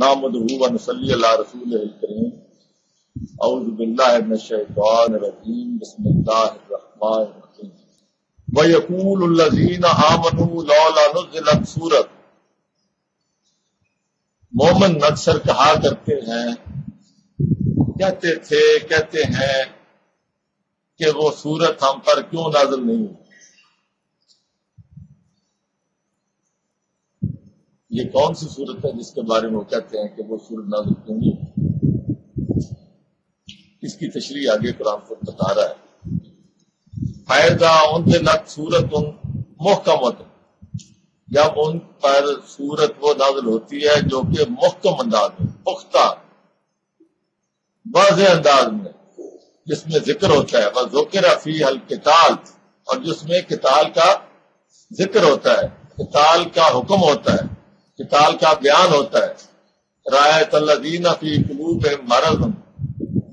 نحمدہ و نصلی علی رسولہ الکریم اعوذ باللہ من الشیطان الرجیم بسم اللہ الرحمن الرحیم وَيَقُولُ الَّذِينَ آمَنُوا لَوْلَا نُزِّلَتْ سُورَةٌ مومن اکثر کہا کرتے ہیں کہتے ہیں کہ وہ سورت ہم پر کیوں نازل نہیں ہوئی۔ یہ کون سی صورت ہے جس کے بارے میں وہ کہتے ہیں کہ وہ سورت نازل کیوں نہیں ہوئی؟ اس کی تشریح آگے قرآن خود بتا رہا ہے۔ فَإِذَا أُنزِلَتْ سُورَةٌ مُحْكَمَةٌ، جب ان پر سورت وہ نازل ہوتی ہے جو کہ محکم انداز میں، پختہ واضح انداز میں، جس میں ذکر ہوتا ہے، وَذُكِرَ فِيهَا الْقِتَالُ، اور جس میں قتال کا ذکر ہوتا ہے، قتال کا حکم ہوتا ہے، قتال کا بیان ہوتا ہے۔ رَأَيْتَ الَّذِينَ فِي قُلُوبِهِم مَرَضٌ،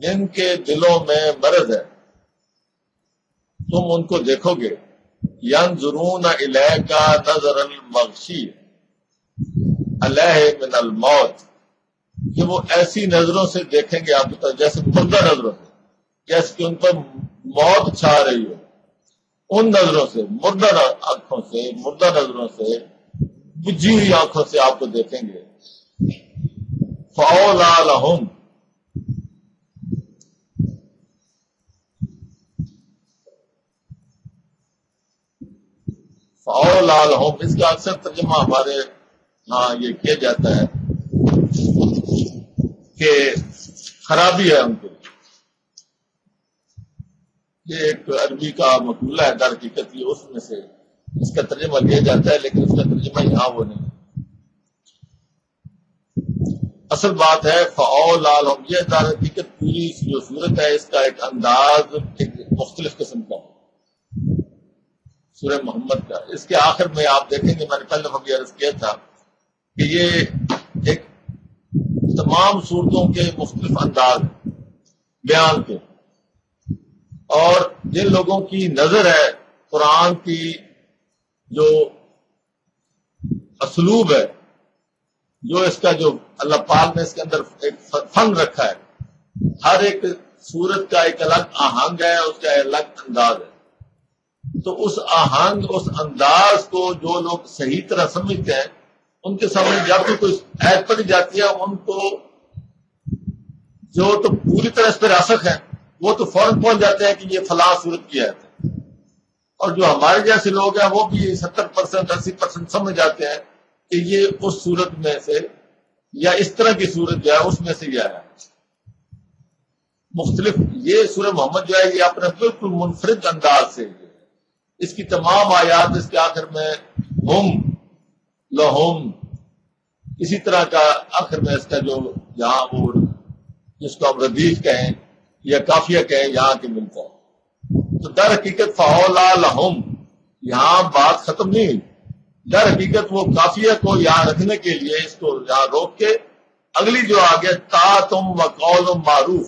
جن کے دلوں میں مرض ہے تم ان کو دیکھو گے، ينظرون إليك نظر المغشی علیہ من الموت، کہ وہ ایسی نظروں سے دیکھیں گے آپ کو جیسے مردہ نظروں سے، جیسے کہ ان پر موت چھا رہی ہو، ان نظروں سے، مردہ آنکھوں سے، مردہ نظروں سے، بجھی ہوئی آنکھوں سے آپ کو دیکھیں گے۔ فَأَوْلَىٰ لَهُمْ، فَأَوْلَىٰ لَهُمْ، اس کا اکثر ترجمہ ہمارے ہاں یہ کیا جاتا ہے کہ خرابی ہے ان کے لیے۔ یہ ایک عربی کا مقولہ ہے، در حقیقت یہ اس میں سے اس کا ترجمہ لیا جاتا ہے، لیکن اس کا ترجمہ یہاں وہ نہیں۔ اصل بات ہے فَأَوْلَىٰ لَهُمْ، یہ در حقیقت پوری جو صورت ہے اس کا ایک انداز ایک مختلف قسم کا ہے سورہ محمد کا۔ اس کے آخر میں آپ دیکھیں گے، میں نے پہلے دفعہ بھی عرض کیا تھا کہ یہ ایک تمام صورتوں کے مختلف انداز ہیں بیان کے، اور جن لوگوں کی نظر ہے قرآن کی جو اسلوب ہے، جو اس کا جو اللہ پاک نے اس کے اندر ایک فن رکھا ہے، ہر ایک صورت کا ایک الگ آہنگ ہے، اس کا الگ انداز ہے، تو اس آہنگ اس انداز کو جو لوگ صحیح طرح سمجھتے ہیں ان کے سامنے جب بھی کوئی آیت پڑھی جاتی ہے، ان کو جو تو پوری طرح اس پہ راسخ ہے وہ تو فوراً پہنچ جاتے ہیں کہ یہ فلاں صورت کی آیت ہے، اور جو ہمارے جیسے لوگ ہیں وہ بھی 70% 80% سمجھ جاتے ہیں کہ یہ اس صورت میں سے یا اس طرح کی صورت جو ہے اس میں سے یہ ہے مختلف۔ یہ سورہ محمد جو ہے یہ اپنے بالکل منفرد انداز سے ہے، اس کی تمام آیات اس کے آخر میں ہم لہم، اسی طرح کا آخر میں اس کا جو یہاں وہ جس کو ہم ردیف کہیں یا کافیہ کہیں یہاں کے ملتا ہے۔ تو در حقیقت فَأَوْلَىٰ لَهُمْ، یہاں بات ختم نہیں ہوئی، در حقیقت وہ کافیہ کو یہاں رکھنے کے لیے اس کو یہاں روک کے اگلی جو آگے طاعتم و قول معروف،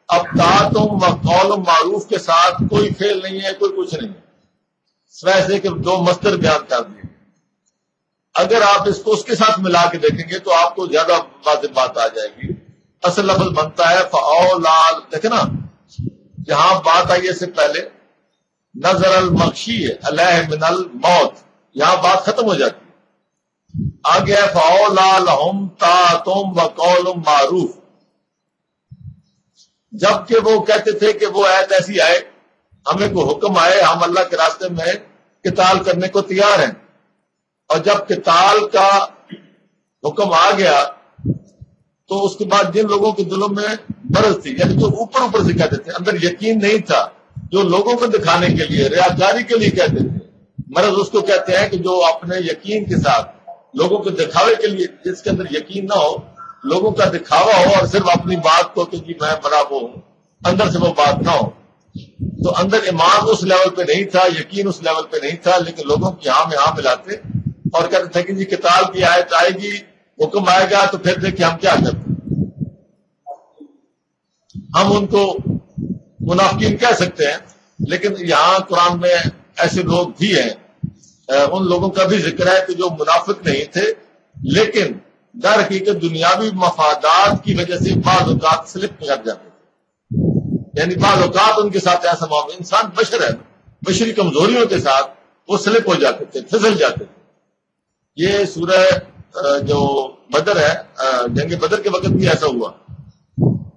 اب طاعتم و قول معروف کے ساتھ کوئی فعل نہیں ہے، کوئی کچھ نہیں ہے، سوائے سے کہ دو مصدر بیان کر دیے۔ اگر آپ اس کو اس کے ساتھ ملا کے دیکھیں گے تو آپ کو زیادہ واضح بات آ جائے گی۔ اصل لفظ بنتا ہے فَأَوْلَىٰ، دیکھیں نا جہاں بات آئی اس سے پہلے نظر المغشی علیہ من الموت، یہاں بات ختم ہو جاتی ہے، آگے ہے فَأَوْلَىٰ لَهُمْ طاعتم و قول معروف۔ جبکہ وہ کہتے تھے کہ وہ آیت ایسی آئے، ہمیں کوئی حکم آئے، ہم اللہ کے راستے میں قتال کرنے کو تیار ہیں، اور جب قتال کا حکم آ گیا تو اس کے بعد جن لوگوں کے دلوں میں مرض تھی، یعنی جو اوپر سے کہتے تھے، اندر یقین نہیں تھا، جو لوگوں کو دکھانے کے لیے ریاکاری کے لیے کہتے تھے، مرض اس کو کہتے ہیں کہ جو اپنے یقین کے ساتھ لوگوں کے دکھاوے کے لیے، جس کے اندر یقین نہ ہو، لوگوں کا دکھاوا ہو اور صرف اپنی بات کو کہ جی میں بڑا وہ ہوں، اندر سے وہ بات نہ ہو۔ تو اندر ایمان اس لیول پہ نہیں تھا، یقین اس لیول پہ نہیں تھا، لیکن لوگوں کی ہاں میں ہاں ملاتے اور کہتے تھے کہ جی قتال کی آیت آئے گی، حکم آئے گا تو پھر دیکھیں ہم کیا کرتے ہیں۔ ہم ان کو منافقین کہہ سکتے ہیں، لیکن یہاں قرآن میں ایسے لوگ بھی ہیں، ان لوگوں کا بھی ذکر ہے کہ جو منافق نہیں تھے لیکن در حقیقت دنیاوی مفادات کی وجہ سے بعض اوقات سلپ کر جاتے تھے، یعنی بعض اوقات ان کے ساتھ ایسا معاملہ، انسان بشر ہے، بشری کمزوریوں کے ساتھ وہ سلپ ہو جاتے تھے، پھسل جاتے تھے۔ یہ سورہ جو بدر ہے، جنگ بدر کے وقت بھی ایسا ہوا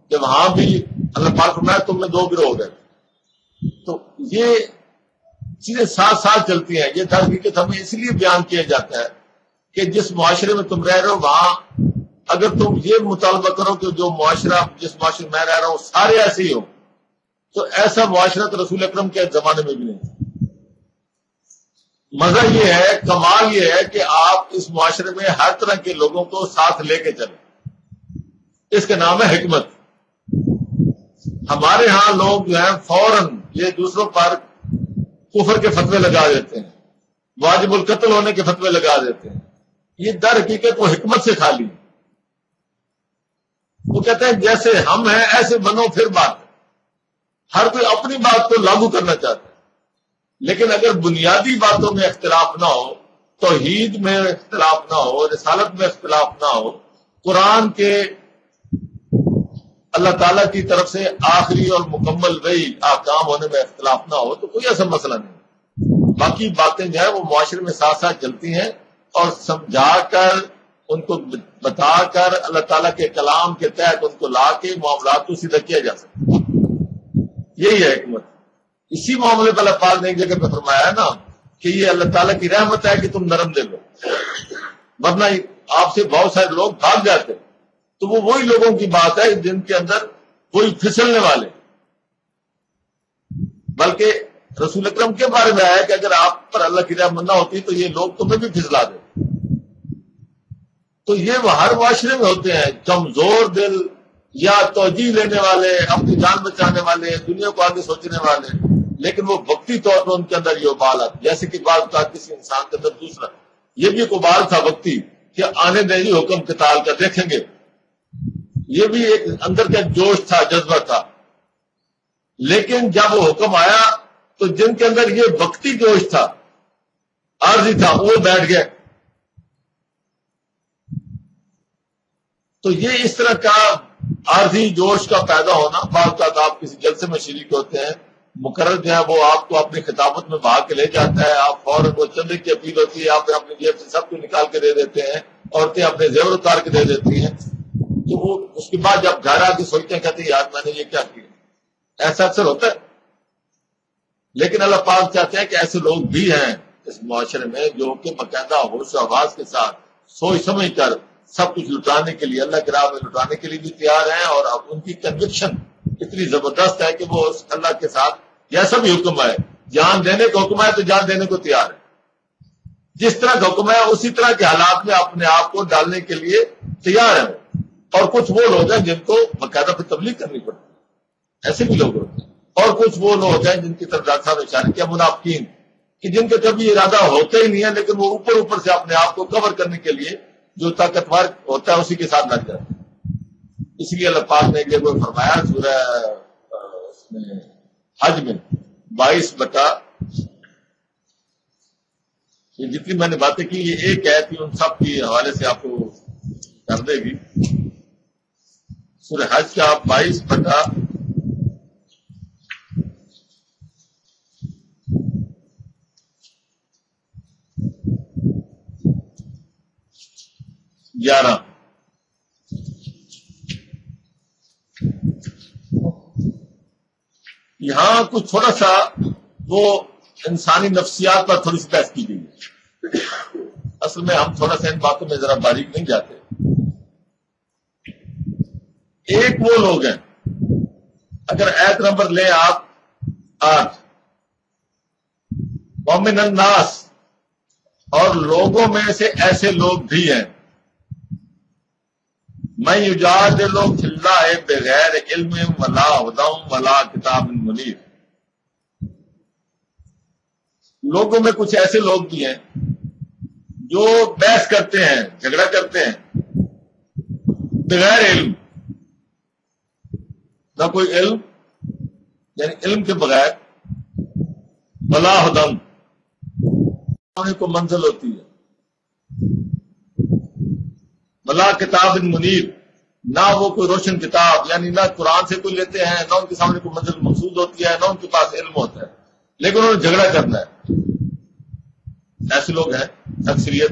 کہ وہاں بھی اللہ پاک فرمایا تم میں 2 گروہ ہو گئے۔ تو یہ چیزیں ساتھ ساتھ چلتی ہیں۔ یہ در حقیقت ہمیں اس لیے بیان کیا جاتا ہے کہ جس معاشرے میں تم رہ رہے ہو وہاں اگر تم یہ مطالبہ کرو کہ جو معاشرہ، جس معاشرے میں رہ رہا ہوں سارے ایسے ہی ہو، تو ایسا معاشرہ تو رسول اکرم کے زمانے میں بھی نہیں تھا۔ مزہ یہ ہے، کمال یہ ہے کہ آپ اس معاشرے میں ہر طرح کے لوگوں کو ساتھ لے کے چلیں، اس کا نام ہے حکمت۔ ہمارے ہاں لوگ جو ہیں فوراً یہ دوسروں پر کفر کے فتوے لگا دیتے ہیں، واجب القتل ہونے کے فتوے لگا دیتے ہیں۔ یہ در حقیقت وہ حکمت سے خالی ہے۔ وہ کہتے ہیں جیسے ہم ہیں ایسے بنو، پھر بات ہے۔ ہر کوئی اپنی بات کو لاگو کرنا چاہتا ہے، لیکن اگر بنیادی باتوں میں اختلاف نہ ہو، توحید میں اختلاف نہ ہو، رسالت میں اختلاف نہ ہو، قرآن کے اللہ تعالیٰ کی طرف سے آخری اور مکمل وہی احکام ہونے میں اختلاف نہ ہو، تو کوئی ایسا مسئلہ نہیں۔ باقی باتیں جو ہیں وہ معاشرے میں ساتھ ساتھ چلتی ہیں، اور سمجھا کر ان کو بتا کر اللہ تعالیٰ کے کلام کے تحت ان کو لا کے معاملات کو سیدھا کیا جا سکتا ہے۔ یہی ہے حکمت۔ اسی معاملے پر اللہ پاک نے ایک جگہ پہ فرمایا ہے نا کہ یہ اللہ تعالیٰ کی رحمت ہے کہ تم نرم دل ہو، ورنہ آپ سے بہت سارے لوگ بھاگ جاتے۔ تو وہ وہی لوگوں کی بات ہے جن کے اندر کوئی پھسلنے والے، بلکہ رسول اکرم کے بارے میں آیا کہ اگر آپ پر اللہ کی رحمت نہ ہوتی تو یہ لوگ تمہیں بھی پھسلا دیتے۔ تو یہ وہ ہر معاشرے میں ہوتے ہیں، کمزور دل یا توجیہ لینے والے، اپنی جان بچانے والے، دنیا کو آگے سوچنے والے، لیکن وہ وقتی طور پر ان کے اندر یہ ابال آتا، جیسے کہ بعض اوقات کسی انسان کے اندر دوسرا یہ بھی ایک ابال تھا وقتی کہ آنے دیں جی حکم قتال کا، دیکھیں گے، یہ بھی ایک اندر کا جوش تھا، جذبہ تھا۔ لیکن جب وہ حکم آیا تو جن کے اندر یہ وقتی جوش تھا، عارضی تھا، وہ بیٹھ گئے۔ تو یہ اس طرح کا عارضی جوش کا پیدا ہونا، بعض اوقات آپ کسی جلسے میں شریک ہوتے ہیں، مقرر جو ہے وہ آپ کو اپنی خطابت میں بھاگ کے لے جاتا ہے، آپ فوراً وہ چندے کی اپیل ہوتی ہے، آپ اپنی جیب سے سب کو نکال کے دے دیتے ہیں، عورتیں اپنے زیور اتار کے دے دیتی ہیں۔ تو وہ اس کے بعد جب گھر آ کے سوچتے ہیں، کہتے ہیں یار میں نے یہ کیا کیا۔ ایسا اکثر ہوتا ہے، لیکن اللہ پاک چاہتے ہیں کہ ایسے لوگ بھی ہیں اس معاشرے میں جو کہ باقاعدہ ہوش و آواز کے ساتھ سوچ سمجھ کر سب کچھ لٹانے کے لیے، اللہ کی راہ میں لٹانے کے لیے بھی تیار ہیں، اور اب ان کی کنوکشن اتنی زبردست ہے کہ وہ اللہ کے ساتھ جیسا بھی حکم ہے، جان دینے کا حکم ہے تو جان دینے کو تیار ہے، جس طرح کا حکم ہے اسی طرح کے حالات میں اپنے آپ کو ڈالنے کے لیے تیار ہے۔ اور کچھ وہ لوگ ہیں جن کو باقاعدہ پھر تبلیغ کرنی پڑتی ہے، ایسے بھی لوگ ہوتے ہیں۔ اور کچھ وہ لوگ ہیں جن کی طرف ڈاکٹر صاحب نے اشارہ کیا، منافقین، کہ جن کا کبھی ارادہ ہوتا ہی نہیں ہے، لیکن وہ اوپر اوپر سے اپنے آپ کو کور کرنے کے لیے جو طاقتور ہوتا ہے اسی کے ساتھ لگ جاتے ہیں۔ اس لیے اللہ پاک نے ایک جگہ فرمایا سورہ حج میں 22 یہ جتنی میں نے باتیں کی، یہ ایک ہے کہ ان سب کے حوالے سے آپ کو کر دے گی۔ سورہ حج کا 22 11 یہاں کچھ تھوڑا سا وہ انسانی نفسیات پر تھوڑی سی بحث کی گئی ہے۔ اصل میں ہم تھوڑا سا ان باتوں میں ذرا باریک نہیں جاتے۔ ایک وہ لوگ ہیں، اگر ایت نمبر لیں آپ 8، وَمِنَ النَّاسِ، اور لوگوں میں سے ایسے لوگ بھی ہیں، مَن یُجَادِلُ فِی اللَّہِ بِغَیرِ عِلْمٍ وَلَا ہُدًى وَلَا کِتَابٍ مُنِیرٍ۔ لوگوں میں کچھ ایسے لوگ بھی ہیں جو بحث کرتے ہیں، جھگڑا کرتے ہیں بغیر علم، نہ کوئی علم یعنی علم کے بغیر، ولا ہدم، کو منزل ہوتی ہے، ولا کتاب منیر، نہ وہ کوئی روشن کتاب، یعنی نہ قرآن سے کوئی لیتے ہیں، نہ ان کے سامنے کوئی منزل مقصود ہوتی ہے، نہ ان کے پاس علم ہوتا ہے، لیکن انہوں نے جھگڑا کرنا ہے۔ ایسے لوگ ہیں اکثریت۔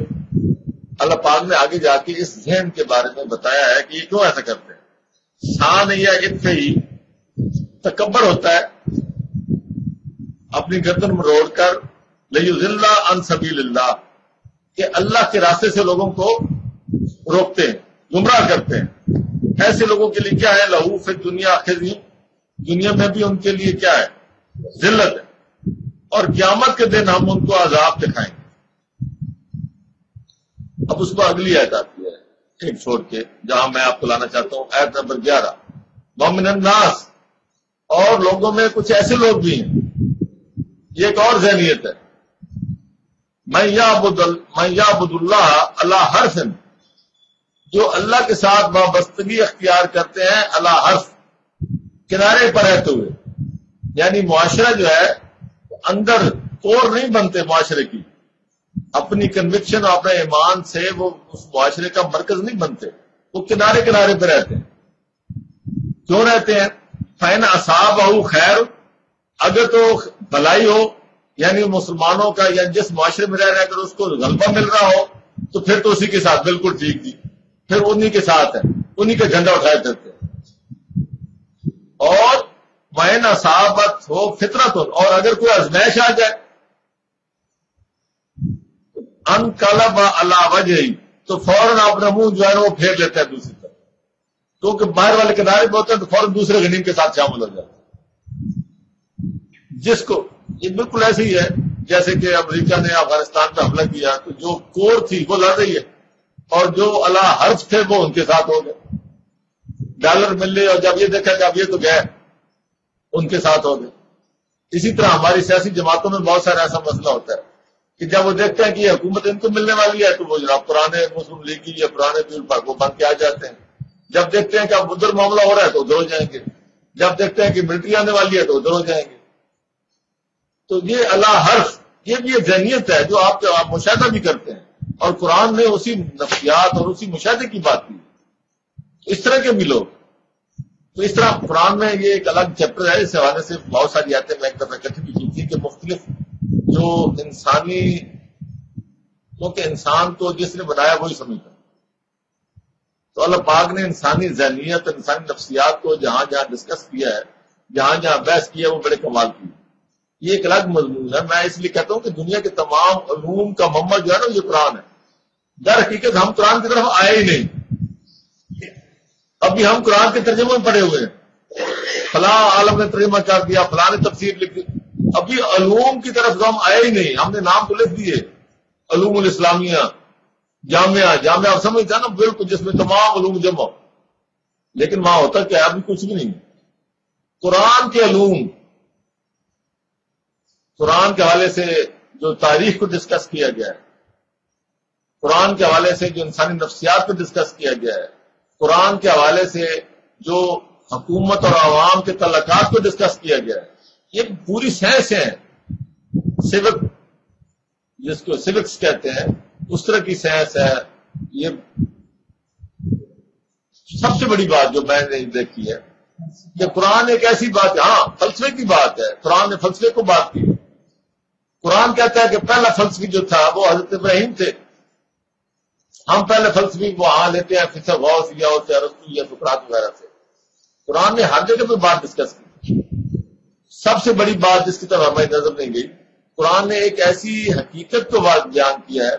اللہ پاک نے آگے جا کے اس ذہن کے بارے میں بتایا ہے کہ یہ کیوں ایسا کرتے ہیں۔ شان یہ اتنے ہی تکبر ہوتا ہے، اپنی گردن مروڑ کر لیضل عن سبیل اللہ، کہ اللہ کے راستے سے لوگوں کو روکتے ہیں، گمراہ کرتے ہیں۔ ایسے لوگوں کے لیے کیا ہے؟ لہو فی الدنیا خزی، دنیا میں بھی ان کے لیے کیا ہے؟ ذلت ہے، اور قیامت کے دن ہم ان کو عذاب دکھائیں گے۔ اب اس کو اگلی آیت آتی ہے ایک چھوڑ کے، جہاں میں آپ کو لانا چاہتا ہوں، آیت نمبر 11، وَمِنَ النَّاسِ، اور لوگوں میں کچھ ایسے لوگ بھی ہیں، یہ ایک اور ذہنیت ہے، مَن یعبد اللہ علی حرف، جو اللہ کے ساتھ وابستگی اختیار کرتے ہیں علی حرف، کنارے پر رہتے ہوئے، یعنی معاشرہ جو ہے اندر کور نہیں بنتے معاشرے کی، اپنی کنوکشن اور اپنے ایمان سے وہ اس معاشرے کا مرکز نہیں بنتے، وہ کنارے کنارے پہ رہتے ہیں۔ کیوں رہتے ہیں؟ فَإِنْ أَصَابَهُ خیر، اگر تو بھلائی ہو، یعنی مسلمانوں کا یا جس معاشرے میں رہ کر اس کو غلبہ مل رہا ہو، تو پھر تو اسی کے ساتھ بالکل ٹھیک تھی، پھر انہی کے ساتھ ہے، انہی کا جھنڈا اٹھائے پھرتے ہیں۔ اور وَإِنْ أَصَابَتْهُ فِتْنَةٌ، اور اگر کوئی آزمائش آ جائے، انقلب علی وجہہ، تو فوراً اپنا منہ جو ہے وہ پھیر لیتا ہے دوسری طرف، کیونکہ باہر والے کنارے پہ ہوتے ہیں تو فوراً دوسرے غنیم کے ساتھ شامل ہو جاتا ہے۔ جس کو یہ بالکل ایسے ہی ہے جیسے کہ امریکہ نے افغانستان پہ حملہ کیا، تو جو کور تھی وہ لڑ رہی ہے، اور جو علی حرف تھے وہ ان کے ساتھ ہو گئے، ڈالر ملے، اور جب یہ دیکھا کہ اب یہ تو گئے، ان کے ساتھ ہو گئے۔ اسی طرح ہماری سیاسی جماعتوں میں بہت سارا ایسا مسئلہ ہوتا ہے کہ جب وہ دیکھتے ہیں کہ یہ حکومت ان کو ملنے والی ہے، تو وہ جناب پرانے مسلم لیگی یا پرانے پیل پر وہ بن کے آ جاتے ہیں۔ جب دیکھتے ہیں کہ اب ادھر معاملہ ہو رہا ہے تو ادھر ہو جائیں گے، جب دیکھتے ہیں کہ ملٹری آنے والی ہے تو ادھر ہو جائیں گے۔ تو یہ اللہ حرف، یہ بھی ایک ذہنیت ہے جو آپ مشاہدہ بھی کرتے ہیں، اور قرآن نے اسی نفسیات اور اسی مشاہدے کی بات کی۔ اس طرح کے بھی لوگ، تو اس طرح قرآن میں یہ ایک الگ چیپٹر ہے، اس حوالے سے بہت ساری آیتیں میں ایک دفعہ اکٹھی بھی کی تھی کہ مختلف جو انسانی، کیونکہ انسان کو جس نے بنایا وہی سمجھتا، تو اللہ پاک نے انسانی ذہنیت، انسانی نفسیات کو جہاں جہاں ڈسکس کیا ہے، جہاں جہاں بحث کیا ہے، وہ بڑے کمال کی۔ یہ ایک الگ مضمون ہے۔ میں اس لیے کہتا ہوں کہ دنیا کے تمام علوم کا منبع جو ہے نا، یہ قرآن ہے۔ در حقیقت ہم قرآن کی طرف آئے ہی نہیں، ابھی ہم قرآن کے ترجمے میں پڑے ہوئے ہیں، فلاں عالم نے ترجمہ کر دیا، فلاں نے تفسیر لکھ دی، ابھی علوم کی طرف تو ہم آئے ہی نہیں۔ ہم نے نام تو لکھ دیے، علوم الاسلامیہ، جامعہ آپ سمجھتے ہیں نا، بالکل جس میں تمام علوم جمع ہو، لیکن وہاں ہوتا کیا ہے؟ ابھی کچھ بھی نہیں۔ قرآن کے علوم، قرآن کے حوالے سے جو تاریخ کو ڈسکس کیا گیا ہے، قرآن کے حوالے سے جو انسانی نفسیات کو ڈسکس کیا گیا ہے، قرآن کے حوالے سے جو حکومت اور عوام کے تعلقات کو ڈسکس کیا گیا ہے، یہ پوری سائنس ہے، سیوک، جس کو سیوکس کہتے ہیں، اس طرح کی سائنس ہے۔ یہ سب سے بڑی بات جو میں نے دیکھی ہے کہ قرآن ایک ایسی بات ہے، ہاں فلسفے کی بات ہے، قرآن نے فلسفے کو بات کی۔ قرآن کہتا ہے کہ پہلا فلسفی جو تھا وہ حضرت ابراہیم تھے۔ ہم پہلے فلسفی وہاں لیتے ہیں فلسفہ غوث یا ارسطو یا سقراط وغیرہ سے۔ قرآن نے ہر جگہ پہ بات ڈسکس کی۔ سب سے بڑی بات جس کی طرف ہماری نظر نہیں گئی، قرآن نے ایک ایسی حقیقت کو بیان کیا ہے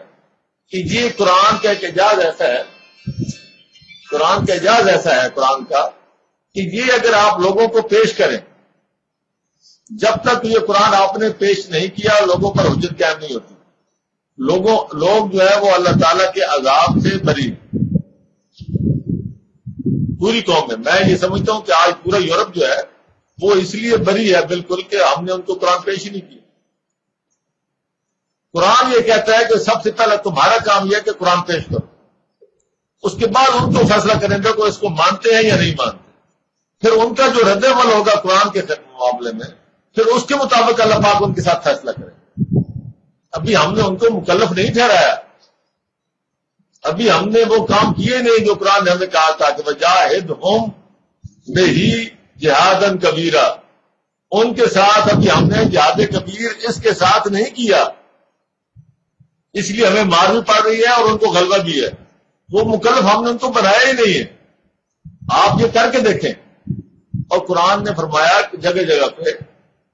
کہ یہ قرآن کا ایک اعجاز ایسا ہے، قرآن کا اعجاز ایسا ہے قرآن کا، کہ یہ اگر آپ لوگوں کو پیش کریں، جب تک یہ قرآن آپ نے پیش نہیں کیا لوگوں پر حجت قائم نہیں ہوتی۔ لوگ جو ہے وہ اللہ تعالیٰ کے عذاب سے بری، پوری قوم میں۔ میں یہ سمجھتا ہوں کہ آج پورا یورپ جو ہے وہ اس لیے بری ہے بالکل کہ ہم نے ان کو قرآن پیش ہی نہیں کیا۔ قرآن یہ کہتا ہے کہ سب سے پہلے تمہارا کام یہ ہے کہ قرآن پیش کرو، اس کے بعد ان کو فیصلہ کریں گے کہ اس کو مانتے ہیں یا نہیں مانتے، پھر ان کا جو رد عمل ہوگا قرآن کے معاملے میں، پھر اس کے مطابق اللہ پاک ان کے ساتھ فیصلہ کرے۔ ابھی ہم نے ان کو مکلف نہیں ٹھہرایا، ابھی ہم نے وہ کام کیے نہیں جو قرآن نے ہمیں کہا تھا کہ وجاہدہم بہی جہادن کبیرہ، ان کے ساتھ ابھی ہم نے جہاد کبیر اس کے ساتھ نہیں کیا، اس لیے ہمیں مار بھی پڑ رہی ہے اور ان کو غلبہ بھی ہے۔ وہ مکلف ہم نے ان کو بنایا ہی نہیں ہے، آپ یہ کر کے دیکھیں۔ اور قرآن نے فرمایا کہ جگہ جگہ پہ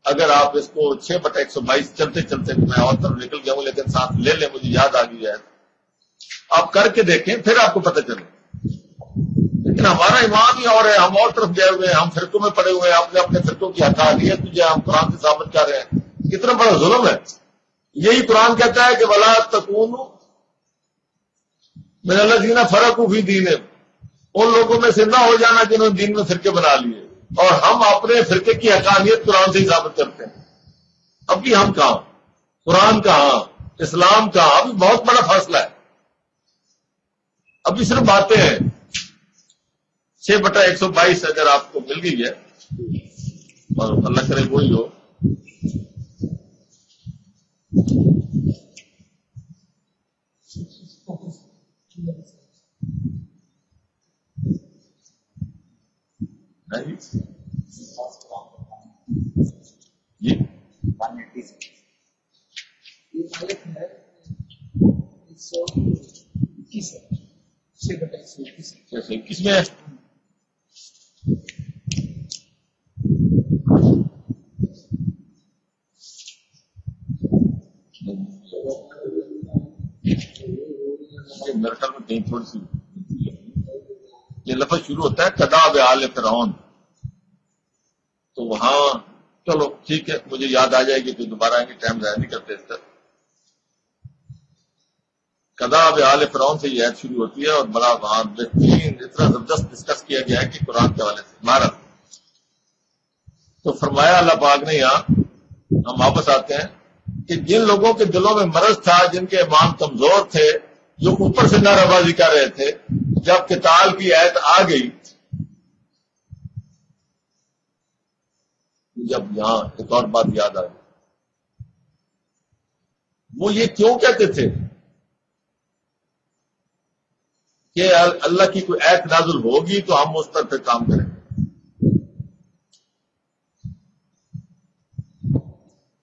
اگر آپ اس کو 6/122 چلتے چلتے میں اور طرف نکل گیا ہوں لیکن ساتھ لے لیں، مجھے یاد آ گئی ہے، آپ کر کے دیکھیں پھر آپ کو پتہ چلے۔ لیکن ہمارا ایمان ہی اور ہے، ہم اور طرف گئے ہوئے ہیں، ہم فرقوں میں پڑے ہوئے ہیں، اپنے اپنے فرقوں کی حقانیت جو ہم قرآن سے ثابت کر رہے ہیں، کتنا بڑا ظلم ہے۔ یہی قرآن کہتا ہے کہ وَلَا تَكُونُوا مِنَ الَّذِينَ فَرَقُوا فِي دِينِهِمْ، ان لوگوں میں سے نہ ہو جانا جنہوں نے دین میں فرقے بنا لیے، اور ہم اپنے فرقے کی حقانیت قرآن سے ہی ثابت کرتے ہیں۔ ابھی ہم کہاں، قرآن کہاں، اسلام کہاں، ابھی بہت بڑا فاصلہ ہے۔ ابھی صرف باتیں ہیں۔ 6/122 اگر آپ کو مل گئی ہے اور اللہ کرے وہی ہو، جی 121 میں ہے۔ میرے خیال میں کہیں تھوڑی سی یہ لفظ شروع ہوتا ہے کذاب آل فرعون، تو وہاں چلو ٹھیک ہے، مجھے یاد آ جائے گی تو دوبارہ آئیں گے، ٹائم ضائع نہیں کرتے اس طرح۔ کذاب آل فرعون سے یہ آیت شروع ہوتی ہے اور بڑا وہاں بہترین اتنا زبردست ڈسکس کیا گیا ہے کہ قرآن کے حوالے سے مارا تو فرمایا اللہ پاک نے یہاں، ہم واپس آتے ہیں کہ جن لوگوں کے دلوں میں مرض تھا، جن کے ایمان کمزور تھے، جو اوپر سے نعرہ بازی کر رہے تھے، جب قتال کی آیت آ گئی، جب یہاں ایک اور بات یاد آئی، وہ یہ کیوں کہتے تھے کہ اللہ کی کوئی آیت نازل ہوگی تو ہم اس پر پھر کام کریں گے۔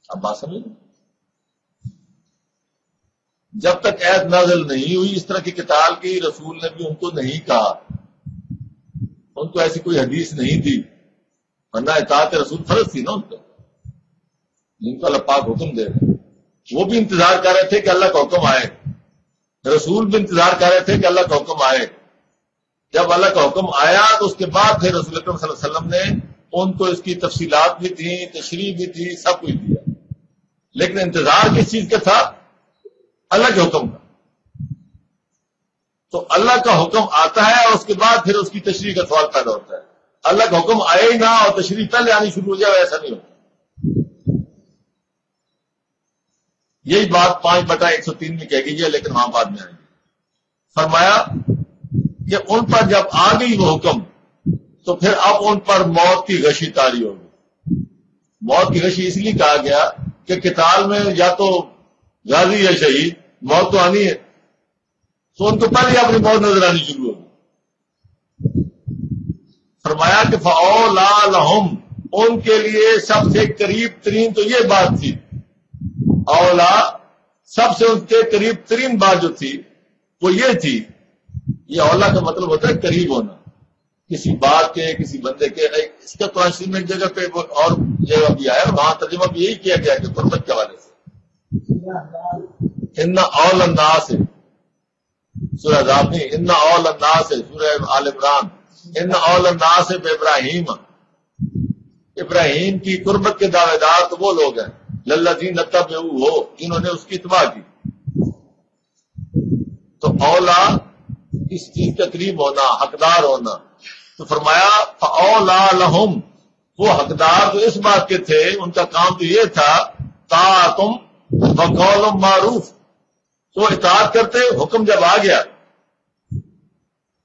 اب بات سمجھ، جب تک آیت نازل نہیں ہوئی اس طرح کی قتال کی، رسول نے بھی ان کو نہیں کہا، ان کو ایسی کوئی حدیث نہیں دی، ورنہ اطاعت رسول فرض تھی نا ان کو، جن کو اللہ پاک حکم دے رہے، وہ بھی انتظار کر رہے تھے کہ اللہ کا حکم آئے، رسول بھی انتظار کر رہے تھے کہ اللہ کا حکم آئے۔ جب اللہ کا حکم آیا تو اس کے بعد پھر رسول اکرم صلی اللہ علیہ وسلم نے ان کو اس کی تفصیلات بھی تھیں، تشریح بھی تھی، سب کچھ دیا، لیکن انتظار کس چیز کا تھا؟ اللہ کے حکم کا۔ تو اللہ کا حکم آتا ہے اور اس کے بعد پھر اس کی تشریح کا سوال پیدا ہوتا ہے۔ اللہ کا حکم آئے ہی نہ اور تشریح پہلے آنی شروع ہو جائے، ایسا نہیں ہوتا۔ یہی بات 5/103 میں کہہ گئی ہے، لیکن وہاں بعد میں آئیں گے۔ فرمایا کہ ان پر جب آ گئی وہ حکم تو پھر اب ان پر موت کی غشی طاری ہوگی۔ موت کی غشی اس لیے کہا گیا کہ قتال میں یا تو غازی یا شہید، موت تو آنی ہے، تو ان کو پہلے اپنی موت نظر آنی شروع ہوگی۔ فرمایا کہ فَأَوْلَىٰ لَهُمْ، ان کے لیے سب سے قریب ترین تو یہ بات تھی، اولا سب سے ان کے قریب ترین بات جو تھی وہ یہ تھی، یہ اولا کا مطلب ہوتا ہے قریب ہونا کسی بات کے، کسی بندے کے۔ اس کا قرآن شریف میں ایک جگہ پہ اور جگہ بھی آیا، وہاں ترجمہ بھی یہی کیا گیا کہ قربت کے حوالے سے ان اول الناس، سورہ عذاب نہیں، ان اول الناس، سورہ آل عمران، ان اول الناس ابراہیم، ابراہیم کی قربت کے دعوے دار تو وہ لوگ ہیں للذین اتبعوہ، جنہوں نے اس کی اتباع کی۔ تو اولا اس چیز کا قریب ہونا، حقدار ہونا، تو فرمایا فاولا لہم، وہ حقدار جو اس بات کے تھے، ان کا کام تو یہ تھا طاعتم وقول معروف، تو اطاعت کرتے، حکم جب آ گیا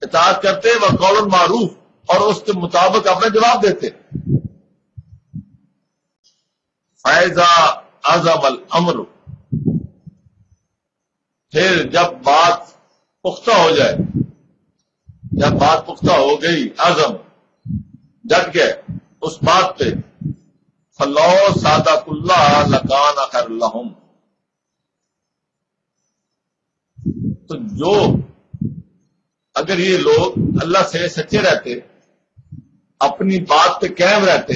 اطاعت کرتے، وقول معروف، اور اس کے مطابق اپنا جواب دیتے۔ فَإِذَا عَزَمَ الْأَمْرُ، پھر جب بات پختہ ہو جائے، جب بات پختہ ہو گئی، عزم ڈٹ گئے اس بات پہ، فلو صادق اللہ لکان خیر لہم، تو جو اگر یہ لوگ اللہ سے سچے رہتے، اپنی بات پہ قائم رہتے،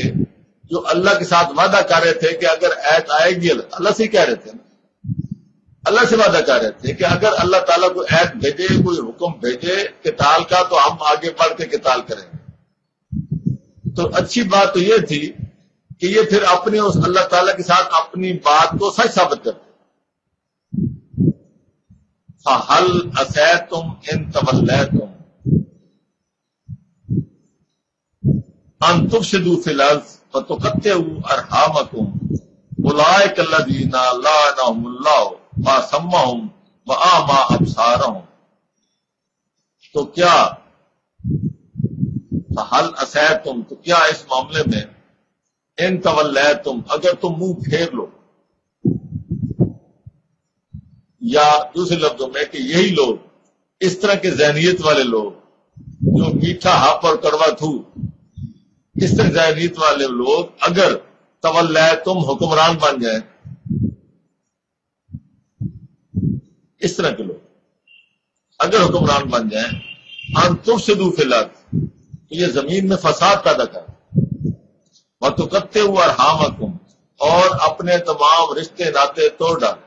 جو اللہ کے ساتھ وعدہ کر رہے تھے کہ اگر ایت آئے گی، اللہ سے ہی کہہ رہے تھے نا، اللہ سے وعدہ کر رہے تھے کہ اگر اللہ تعالیٰ کو ایت بھیجے، کوئی حکم بھیجے قتال کا، تو ہم آگے بڑھ کے قتال کریں گے۔ تو اچھی بات تو یہ تھی کہ یہ پھر اپنے اس اللہ تعالیٰ کے ساتھ اپنی بات کو سچ ثابت کرتے۔ فَهَلْ عَسَیْتُمْ إِن تَوَلَّیْتُمْ أَن تُفْسِدُوا فِي الْأَرْضِ وَتُقَطِّعُوا أَرْحَامَكُمْ أُولَٰئِکَ الَّذِینَ لَعَنَهُمُ اللَّهُ وَأَصَمَّهُمْ وَأَعْمَىٰ أَبْصَارَهُمْ۔ تو کیا فَهَلْ عَسَیْتُمْ، تو کیا اس معاملے میں، ان تولیتم، اگر تم منہ پھیر لو، یا دوسرے لفظوں میں کہ یہی لوگ، اس طرح کے ذہنیت والے لوگ جو میٹھا ہاپ اور کڑوا تھو، اس طرح ذہنیت والے لوگ اگر تولیتم حکمران بن جائیں، اس طرح کے لوگ اگر حکمران بن جائیں، ان تفسدوا فی الارض، تو یہ زمین میں فساد پیدا کر، وَتُقَطِّعُوا أَرْحَامَكُمْ، اور اپنے تمام رشتے ناطے توڑ ڈالیں۔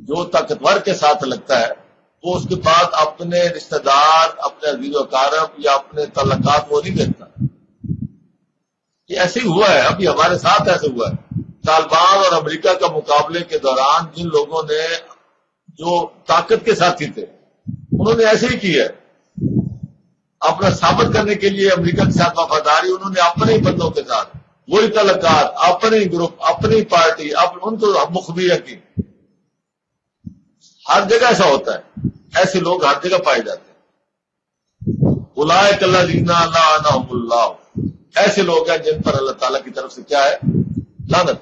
جو طاقتور کے ساتھ لگتا ہے وہ اس کے بعد اپنے رشتہ دار، اپنے عزیز و اقارب یا اپنے تعلقات وہ نہیں دیکھتا۔ یہ ایسے ہی ہوا ہے، ابھی ہمارے ساتھ ایسے ہوا ہے۔ طالبان اور امریکہ کا مقابلے کے دوران جن لوگوں نے، جو طاقت کے ساتھی تھے، انہوں نے ایسے ہی کیا ہے، اپنا ثابت کرنے کے لیے امریکہ کے ساتھ وفاداری، انہوں نے اپنے ہی بندوں کے ساتھ وہی تعلقات، اپنے ہی گروپ، اپنی پارٹی، ان کو مخبیہ کی۔ ہر جگہ ایسا ہوتا ہے، ایسے لوگ ہر جگہ پائے جاتے ہیں۔ اولئک الذین لعنہم اللہ، ایسے لوگ ہیں جن پر اللہ تعالیٰ کی طرف سے کیا ہے؟ لعنت۔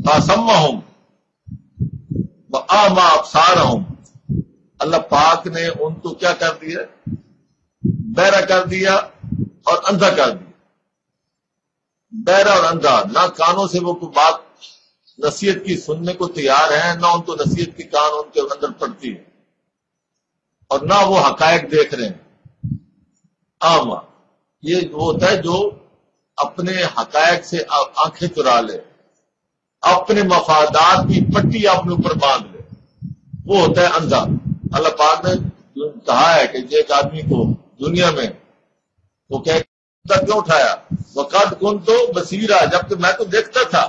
فَأَصَمَّهُمْ وَأَعْمَىٰ أَبْصَارَهُمْ، اللہ پاک نے ان کو کیا کر دیا؟ بہرا کر دیا اور اندھا کر دیا۔ بہرا اور اندھا، نہ کانوں سے وہ کوئی بات نصیحت کی سننے کو تیار ہیں، نہ ان کو نصیحت کی کان ان کے اندر پڑتی ہے، اور نہ وہ حقائق دیکھ رہے ہیں۔ آما، یہ وہ ہوتا ہے جو اپنے حقائق سے آنکھیں چرا لے، اپنے مفادات کی پٹی اپنے اوپر باندھ لے، وہ ہوتا ہے اندھا۔ اللہ پاک نے کہا ہے کہ ایک آدمی کو دنیا میں وہ کہ کیوں اٹھایا؟ وقت کن تو بصیرہ، جبکہ میں تو دیکھتا تھا۔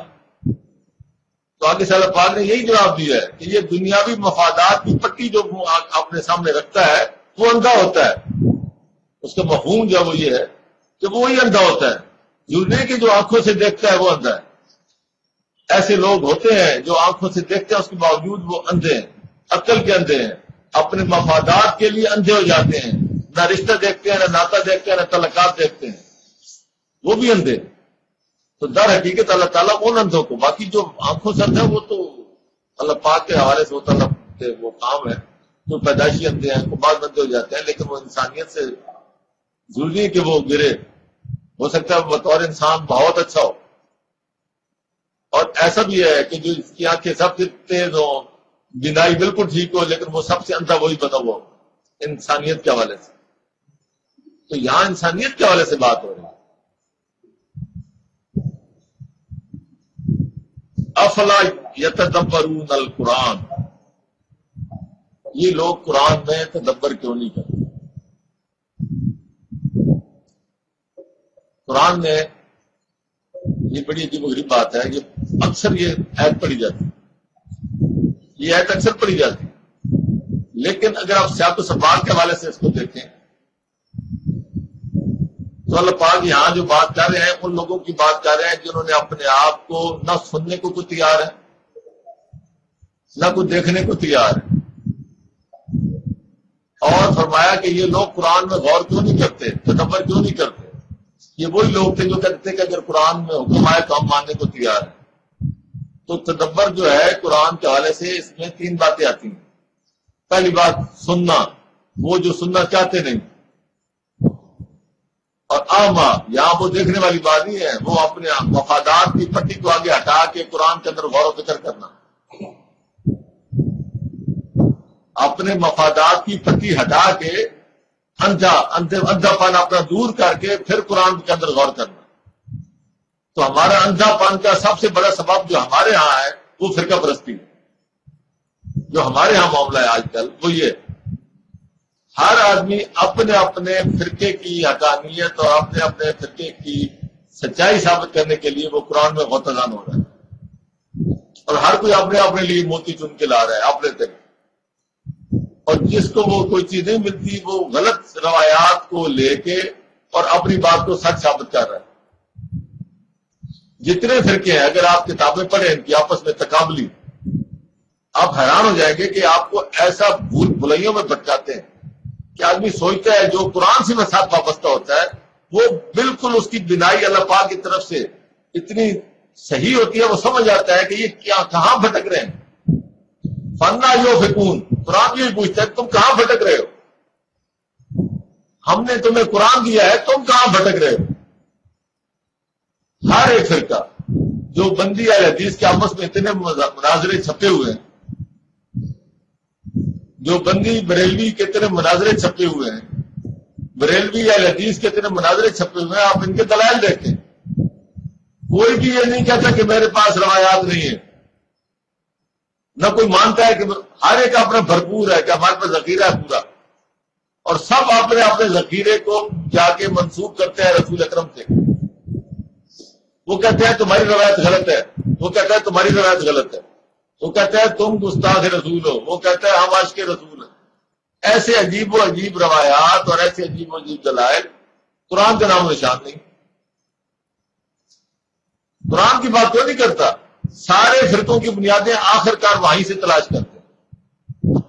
تو آگے سے اللہ پاک نے یہی جواب دیا ہے کہ یہ دنیاوی مفادات کی پٹی جو اپنے سامنے رکھتا ہے وہ اندھا ہوتا ہے۔ اس کا مفہوم جو وہ یہ ہے کہ وہی اندھا ہوتا ہے، ضروری کہ جو آنکھوں سے دیکھتا ہے وہ اندھا ہے۔ ایسے لوگ ہوتے ہیں جو آنکھوں سے دیکھتے ہیں، اس کے باوجود وہ اندھے ہیں، عقل کے اندھے ہیں، اپنے مفادات کے لیے اندھے ہو جاتے ہیں، نہ رشتہ دیکھتے ہیں، نہ ناطہ دیکھتے ہیں، نہ تعلقات دیکھتے ہیں، وہ بھی اندھے۔ تو در حقیقت اللہ تعالیٰ ان اندھوں کو، باقی جو آنکھوں سے اندھا وہ تو اللہ پاک کے حوالے سے ہوتا ہے، وہ کام ہے، جو پیدائشی اندھے ہیں، بعض اندھے ہو جاتے ہیں، لیکن وہ انسانیت سے ضروری ہے کہ وہ گرے۔ ہو سکتا ہے بطور انسان بہت اچھا ہو، اور ایسا بھی ہے کہ جو اس کی آنکھیں سب سے تیز ہوں، بینائی بالکل ٹھیک ہو، لیکن وہ سب سے اندھا وہی بنا ہوا ہو انسانیت کے حوالے سے۔ تو یہاں انسانیت کے حوالے سے بات ہو رہی ہے۔ افلا یتدبرون القرآن، یہ لوگ قرآن میں تدبر کیوں نہیں کرتے؟ قرآن میں یہ بڑی عجیب و غریب بات ہے، یہ اکثر یہ آیت پڑھی جاتی ہے، یہ آیت اکثر پڑھی جاتی ہے، لیکن اگر آپ سیاق و سباق کے حوالے سے اس کو دیکھیں تو اللہ پاک یہاں جو بات کر رہے ہیں ان لوگوں کی بات کر رہے ہیں جنہوں نے اپنے آپ کو نہ سننے کو کوئی تیار ہے، نہ کوئی دیکھنے کو تیار ہے، اور فرمایا کہ یہ لوگ قرآن میں غور کیوں نہیں کرتے، تدبر کیوں نہیں کرتے؟ یہ وہی لوگ تھے جو کہتے کہ اگر قرآن میں حکم آئے تو ہم ماننے کو تیار ہیں۔ تو تدبر جو ہے قرآن کے حوالے سے اس میں 3 باتیں آتی ہیں. پہلی بات سننا، وہ جو سننا چاہتے نہیں، اور آما یہاں وہ دیکھنے والی بات نہیں ہے، وہ اپنے مفادات کی پٹی کو آگے ہٹا کے قرآن کے اندر غور و فکر کرنا، اپنے مفادات کی پٹی ہٹا کے اندھا پن اپنا دور کر کے پھر قرآن کے اندر غور کرنا. تو ہمارا اندھا پن کا سب سے بڑا سبب جو ہمارے ہاں ہے وہ فرقہ پرستی ہے. جو ہمارے ہاں معاملہ ہے آج کل وہ یہ، ہر آدمی اپنے اپنے فرقے کی حقانیت اور اپنے اپنے فرقے کی سچائی ثابت کرنے کے لیے وہ قرآن میں غوطہ-زن ہو رہا ہے، اور ہر کوئی اپنے اپنے لیے موتی چن کے لا رہا ہے اپنے طریقے. اور جس کو وہ کوئی چیز نہیں ملتی وہ غلط روایات کو لے کے اور اپنی بات کو سچ ثابت کر رہا ہے. جتنے فرقے ہیں اگر آپ کتابیں پڑھیں ان کی آپس میں تقابلی، آپ حیران ہو جائیں گے کہ آپ کو ایسا بھلائیوں میں بھٹکاتے ہیں کہ آدمی سوچتا ہے جو قرآن سے ساتھ وابستہ ہوتا ہے وہ بالکل اس کی بنائی اللہ پاک کی طرف سے اتنی صحیح ہوتی ہے، وہ سمجھ آتا ہے کہ یہ کیا کہاں بھٹک رہے ہیں. فنا یو فکون، قرآن یہ پوچھتا ہے تم کہاں بھٹک رہے ہو، ہم نے تمہیں قرآن دیا ہے تم کہاں بھٹک رہے ہو. ہر ایک فرقہ جو بندی ہے حدیث کے آپس میں اتنے مناظرے چھپے ہوئے ہیں، جو بندی بریلوی کے اتنے مناظرے چھپے ہوئے ہیں، بریلوی یا حدیث کے اتنے مناظرے چھپے ہوئے ہیں، آپ ان کے دلائل دیکھیں. کوئی بھی یہ نہیں کہتا کہ میرے پاس روایات نہیں ہے، نہ کوئی مانتا ہے کہ ہر ایک اپنا بھرپور ہے کہ ہمارے پاس ذخیرہ ہے پورا، اور سب اپنے اپنے ذخیرے کو جا کے منسوب کرتے ہیں رسول اکرم سے. وہ کہتے ہیں تمہاری روایت غلط ہے، وہ کہتا ہے تمہاری روایت غلط ہے، وہ کہتا ہے تم گستاخ رسول ہو، وہ کہتا ہے ہم عاشق رسول ہیں. ایسے عجیب و عجیب روایات اور ایسے عجیب و عجیب دلائل، قرآن کا نام و نشان نہیں. قرآن کی بات تو نہیں کرتا، سارے فرقوں کی بنیادیں آخر کار وہیں سے تلاش کرتے ہیں.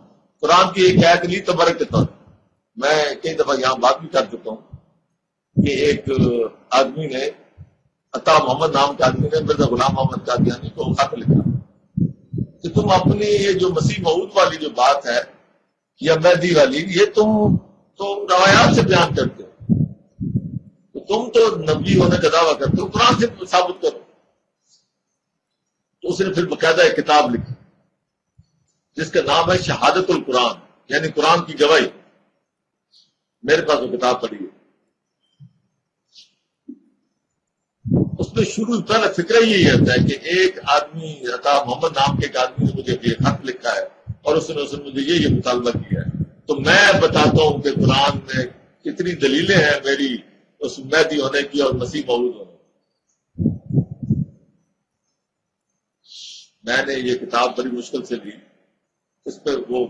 قرآن کی ایک آیت لی تبرک کے طور، میں کئی دفعہ یہاں بات بھی کر چکا ہوں کہ ایک آدمی نے، عطا محمد نام کے آدمی نے مرزا غلام محمد قادیانی کو خط لکھا کہ تم اپنی یہ جو مسیح موعود والی جو بات ہے یا مہدی والی، یہ تم تو روایات سے بیان کرتے ہو، تم تو نبی ہونے کا دعویٰ کرتے ہو، قرآن سے ثابت کرو. تو اس نے پھر باقاعدہ ایک کتاب لکھی جس کا نام ہے شہادت القرآن، یعنی قرآن کی گواہی. میرے پاس وہ کتاب پڑھی ہے. اس میں شروع پہلا فکر یہی ہوتا ہے کہ ایک آدمی، عطا محمد نام کے ایک آدمی نے مجھے یہ خط لکھا ہے اور اس نے مجھے یہ مطالبہ کیا ہے، تو میں بتاتا ہوں کہ قرآن میں کتنی دلیلیں ہیں میری اس مہدی ہونے کی اور مسیح موعود ہونے کی. میں نے یہ کتاب بڑی مشکل سے لی، اس پہ وہ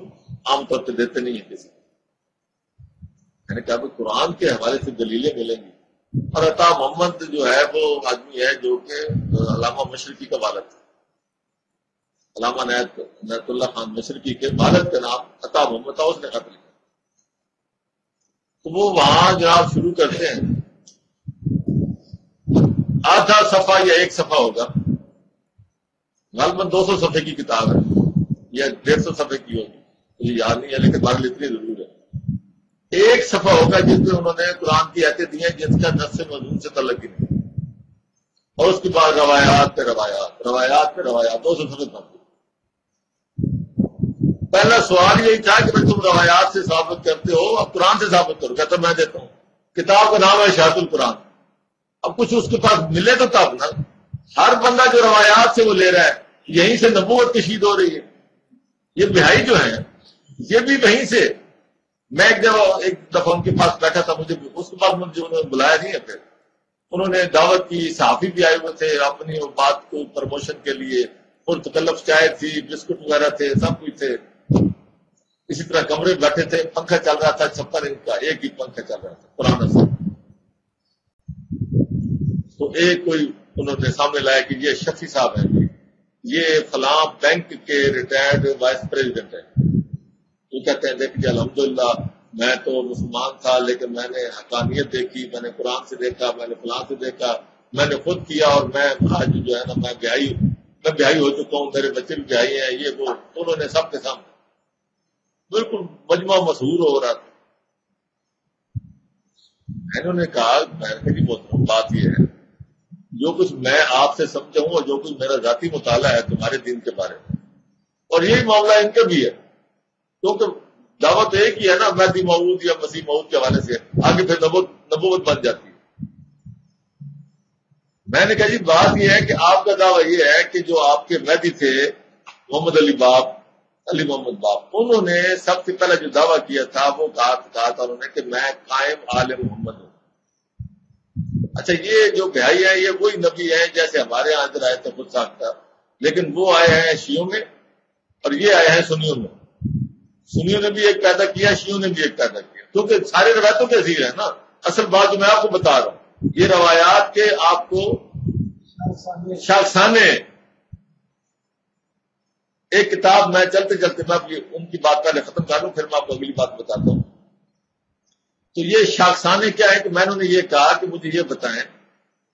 عام طور پہ دیتے نہیں ہیں کسی. میں نے کہا قرآن کے حوالے سے دلیلیں ملیں گی. اور عطا محمد جو ہے وہ آدمی ہے جو کہ علامہ مشرقی کا والد ہے، علامہ عنایت اللہ خان مشرقی کے والد کا نام عطا محمد تھا، اس نے خط لکھا. تو وہ وہاں جناب شروع کرتے ہیں، آدھا صفحہ یا ایک صفحہ ہوگا، غالباً 200 صفحے کی کتاب ہے یا 150 صفحے کی ہوگی، مجھے یاد نہیں ہے لیکن بارے اتنی ضرور ہے. ایک صفحہ ہوگا جس میں انہوں نے قرآن کی آیتیں دی ہیں جس کا نص سے مضمون سے تعلق ہی نہیں، اور اس کے بعد روایات پہ روایات، روایات پہ روایات، 200 صفحے تک. پہلا سوال یہی تھا کہ تم روایات سے ثابت کرتے ہو، اب قرآن سے ثابت کرو. کہتا میں دیتا ہوں. کتاب کا نام ہے شہادت القرآن. اب کچھ اس کے پاس ملے تو تب نا. ہر بندہ جو روایات سے وہ لے رہا ہے، یہیں سے نبوت کشید ہو رہی ہے. یہ بہائی جو ہیں یہ بھی وہیں سے. میں ایک دفعہ ان کے پاس بیٹھا تھا، مجھے اس کے بعد مجھے انہوں نے بلایا نہیں ہے. پھر انہوں نے دعوت کی، صحافی بھی آئے ہوئے تھے اپنی بات کو پروموشن کے لیے، اور تکلف چائے تھی، بسکٹ وغیرہ تھے، سب کچھ تھے. اسی طرح کمرے بیٹھے تھے، پنکھا چل رہا تھا 56 انچ کا، ایک ہی پنکھا چل رہا تھا پرانا سا. تو ایک کوئی انہوں نے سامنے لایا کہ یہ شفیع صاحب ہیں، یہ فلاں بینک کے ریٹائرڈ وائس پریزیڈنٹ ہیں. وہ کہتے ہیں دیکھ جی الحمدللہ میں تو مسلمان تھا لیکن میں نے حقانیت دیکھی، میں نے قرآن سے دیکھا، میں نے فلاں سے دیکھا، میں نے خود کیا، اور میں آج جو ہے نا میں بیائی ہوں. میں بیاہی ہو چکا ہوں، میرے بچے بھی بیاہی ہیں، یہ وہ، انہوں نے سب کے سامنے بالکل مجمع مسحور ہو رہا تھا. انہوں نے کہا میری محترم بات یہ ہے، جو کچھ میں آپ سے سمجھا ہوں اور جو کچھ میرا ذاتی مطالعہ ہے تمہارے دین کے بارے میں، اور یہی معاملہ ان کا بھی ہے، کیونکہ دعوت ایک ہی ہے نا، مہدی موعود یا مسیح موعود کے حوالے سے آگے پھر نبوت بن جاتی ہے. میں نے کہا جی بات یہ ہے کہ آپ کا دعویٰ یہ ہے کہ جو آپ کے مہدی تھے محمد علی باپ، علی محمد باپ، انہوں نے سب سے پہلے جو دعویٰ کیا تھا وہ کہا تھا انہوں نے کہ میں قائم آل محمد ہوں. اچھا یہ جو بھائی ہیں یہ وہی نبی ہیں جیسے ہمارے یہاں ادھر آئے تھے خود ساختہ، لیکن وہ آئے ہیں شیعوں میں اور یہ آئے ہیں سنیوں میں. سنیوں نے بھی ایک پیدا کیا، شیعوں نے بھی ایک پیدا کیا، کیونکہ سارے روایتوں کے اسیر ہیں نا. اصل بات جو میں آپ کو بتا رہا ہوں، یہ روایات کے آپ کو شاخسانے. ایک کتاب میں چلتے چلتے میں ان کی بات پہلے ختم کر لوں پھر میں آپ کو اگلی بات بتاتا ہوں. تو یہ شاخسانے کیا ہے کہ میں نے یہ کہا کہ مجھے یہ بتائیں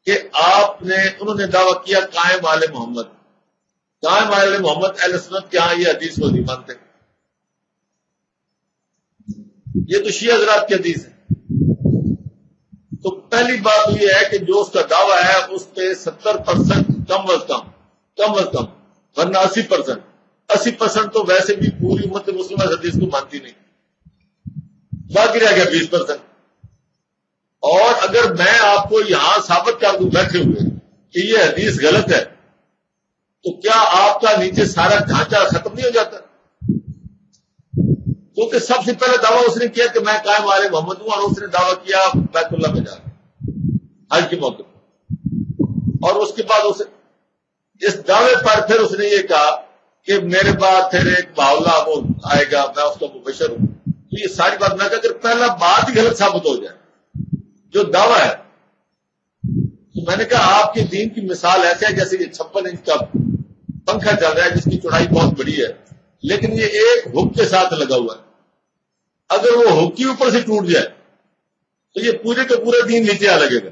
کہ انہوں نے دعویٰ کیا قائم آل محمد. قائم آل محمد اہل سنت کے ہاں یہ حدیث کو نہیں مانتے، یہ تو شیعہ حضرات کی حدیث ہے. تو پہلی بات یہ ہے کہ جو اس کا دعویٰ ہے اس پہ 70% کم از کم ورنہ 80% تو ویسے بھی پوری امت مسلمہ اس حدیث کو مانتی نہیں، باقی رہ گیا 20%. اور اگر میں آپ کو یہاں ثابت کر دوں بیٹھے ہوئے کہ یہ حدیث غلط ہے تو کیا آپ کا نیچے سارا ڈھانچہ ختم نہیں ہو جاتا؟ کیونکہ سب سے پہلے دعویٰ اس نے کیا کہ میں قائم آل محمد ہوں، اور اس نے دعویٰ کیا بیت اللہ میں جا کے حج کے موقع پر، اور اس کے بعد اس دعوے پر پھر اس نے یہ کہا کہ میرے بعد پھر ایک باولا وہ آئے گا، میں اس کا مبشر ہوں. تو یہ ساری بات میں کہ اگر پہلا بات ہی غلط ثابت ہو جائے جو دعویٰ ہے، تو میں نے کہا آپ کے دین کی مثال ایسے ہے جیسے یہ 56 انچ کا پنکھا چل رہا ہے جس کی چوڑائی بہت بڑی ہے، لیکن یہ ایک ہک کے ساتھ لگا ہوا ہے. اگر وہ ہک ہی اوپر سے ٹوٹ جائے تو یہ پورے کا پورا دین نیچے آ لگے گا.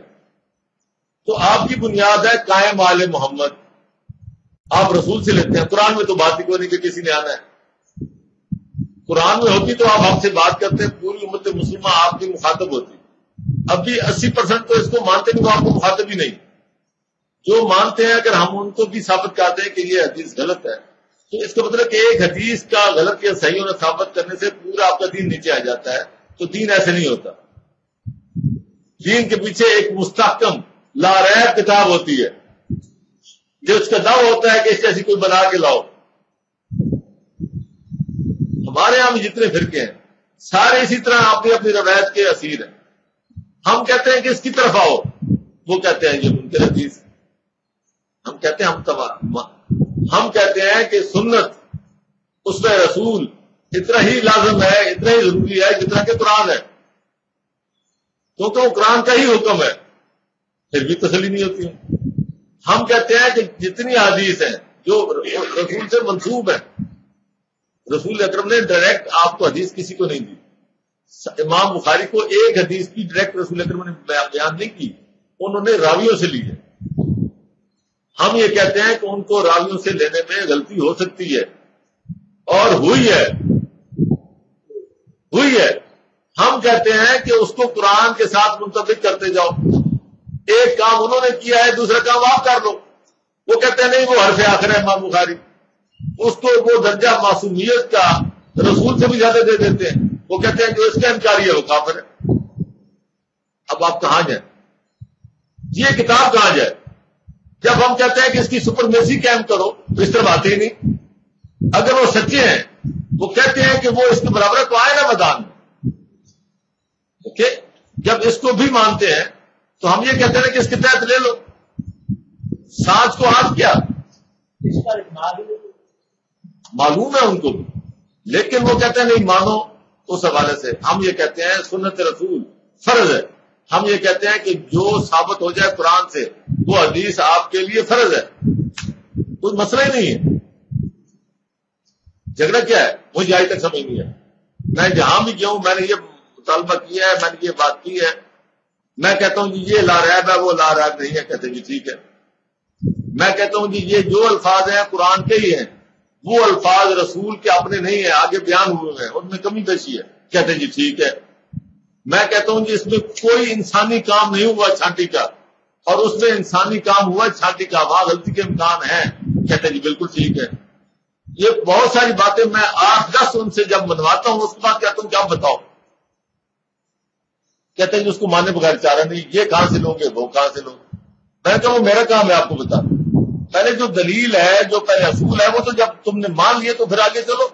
تو آپ کی بنیاد ہے قائم آل محمد، آپ رسول سے لیتے ہیں. قرآن میں تو بات ہی کوئی نہیں کہ کسی نے آنا ہے. قرآن میں ہوتی تو آپ ہم سے بات کرتے ہیں، پوری امت مسلمہ آپ کی مخاطب ہوتی. اب بھی 80% تو اس کو مانتے نہیں، وہ آپ کو مخاطب ہی نہیں. جو مانتے ہیں اگر ہم ان کو بھی ثابت کر دیں کہ یہ حدیث غلط ہے تو اس کا مطلب کہ ایک حدیث کا غلط یا صحیح ہونا ثابت کرنے سے پورا آپ کا دین نیچے آ جاتا ہے. تو دین ایسے نہیں ہوتا. دین کے پیچھے ایک مستحکم لاریب کتاب ہوتی ہے جو اس کا دعویٰ ہوتا ہے کہ اس جیسی کوئی بنا کے لاؤ. ہمارے یہاں بھی جتنے فرقے ہیں سارے اسی طرح اپنی روایت کے اسیر ہیں. ہم کہتے ہیں کہ اس کی طرف آؤ، وہ کہتے ہیں یہ منکر حدیث. ہم کہتے ہیں ہم کہتے ہیں کہ سنت اس میں رسول اتنا ہی لازم ہے، اتنا ہی ضروری ہے جتنا کہ قرآن ہے، کیونکہ وہ قرآن کا ہی حکم ہے. پھر بھی تسلی نہیں ہوتی. ہم کہتے ہیں کہ جتنی حدیث ہیں جو رسول سے منسوب ہے، رسول اکرم نے ڈائریکٹ آپ کو حدیث کسی کو نہیں دی. امام بخاری کو ایک حدیث کی ڈائریکٹ رسول اکرم نے بیان نہیں کی، انہوں نے راویوں سے لی ہے. ہم یہ کہتے ہیں کہ ان کو راویوں سے لینے میں غلطی ہو سکتی ہے اور ہوئی ہے. ہم کہتے ہیں کہ اس کو قرآن کے ساتھ منطبق کرتے جاؤ. ایک کام انہوں نے کیا ہے، دوسرا کام آپ کر لو. وہ کہتے ہیں نہیں وہ حرف آخر ہے امام بخاری، اس کو وہ درجہ معصومیت کا رسول سے بھی زیادہ دے دیتے ہیں. وہ کہتے ہیں جو اس کا انکاری ہے وہ کافر ہے. اب آپ کہاں جائیں؟ یہ کتاب کہاں جائے؟ جب ہم کہتے ہیں کہ اس کی سپرمیسی قائم کرو تو اس طرح آتے ہی نہیں. اگر وہ سچے ہیں وہ کہتے ہیں کہ وہ اس کے برابر تو آئے نا میدان میں. جب اس کو بھی مانتے ہیں تو ہم یہ کہتے ہیں کہ اس کے تحت لے لو. سانس کو ہاتھ کیا معلوم ہے ان کو بھی، لیکن وہ کہتے ہیں نہیں مانو. اس حوالے سے ہم یہ کہتے ہیں سنت رسول فرض ہے. ہم یہ کہتے ہیں کہ جو ثابت ہو جائے قرآن سے وہ حدیث آپ کے لیے فرض ہے، کوئی مسئلہ ہی نہیں ہے. جھگڑا کیا ہے مجھے آج تک سمجھ نہیں ہے. میں جہاں بھی گیا ہوں میں نے یہ مطالبہ کیا ہے، میں نے یہ بات کی ہے. میں کہتا ہوں کہ یہ لا ریب ہے، وہ لا ریب نہیں ہے. کہتے ہیں جی ٹھیک ہے. میں کہتا ہوں جی یہ جو الفاظ ہیں قرآن کے ہی ہیں، وہ الفاظ رسول کے اپنے نہیں ہیں، آگے بیان ہوئے ہیں، ان میں کمی بیشی ہے. کہتے ہیں جی ٹھیک ہے. میں کہتا ہوں جی اس میں کوئی انسانی کام نہیں ہوا چھانٹی کا، اور اس میں انسانی کام ہوا چھانٹی کا، وہاں غلطی کے امکان ہیں. کہتے ہیں جی بالکل ٹھیک ہے. یہ بہت ساری باتیں میں 8-10 ان سے جب منواتا ہوں اس کے بعد کہتا ہوں کہ آپ بتاؤ. کہتے ہیں جی اس کو ماننے بغیر چارہ نہیں، یہ کہاں سے لو گے، وہ کہاں سے لو. میں کہوں وہ میرا کام ہے آپ کو بتانا. پہلے جو دلیل ہے، جو پہلے اصول ہے، وہ تو جب تم نے مان لیے تو پھر آگے چلو.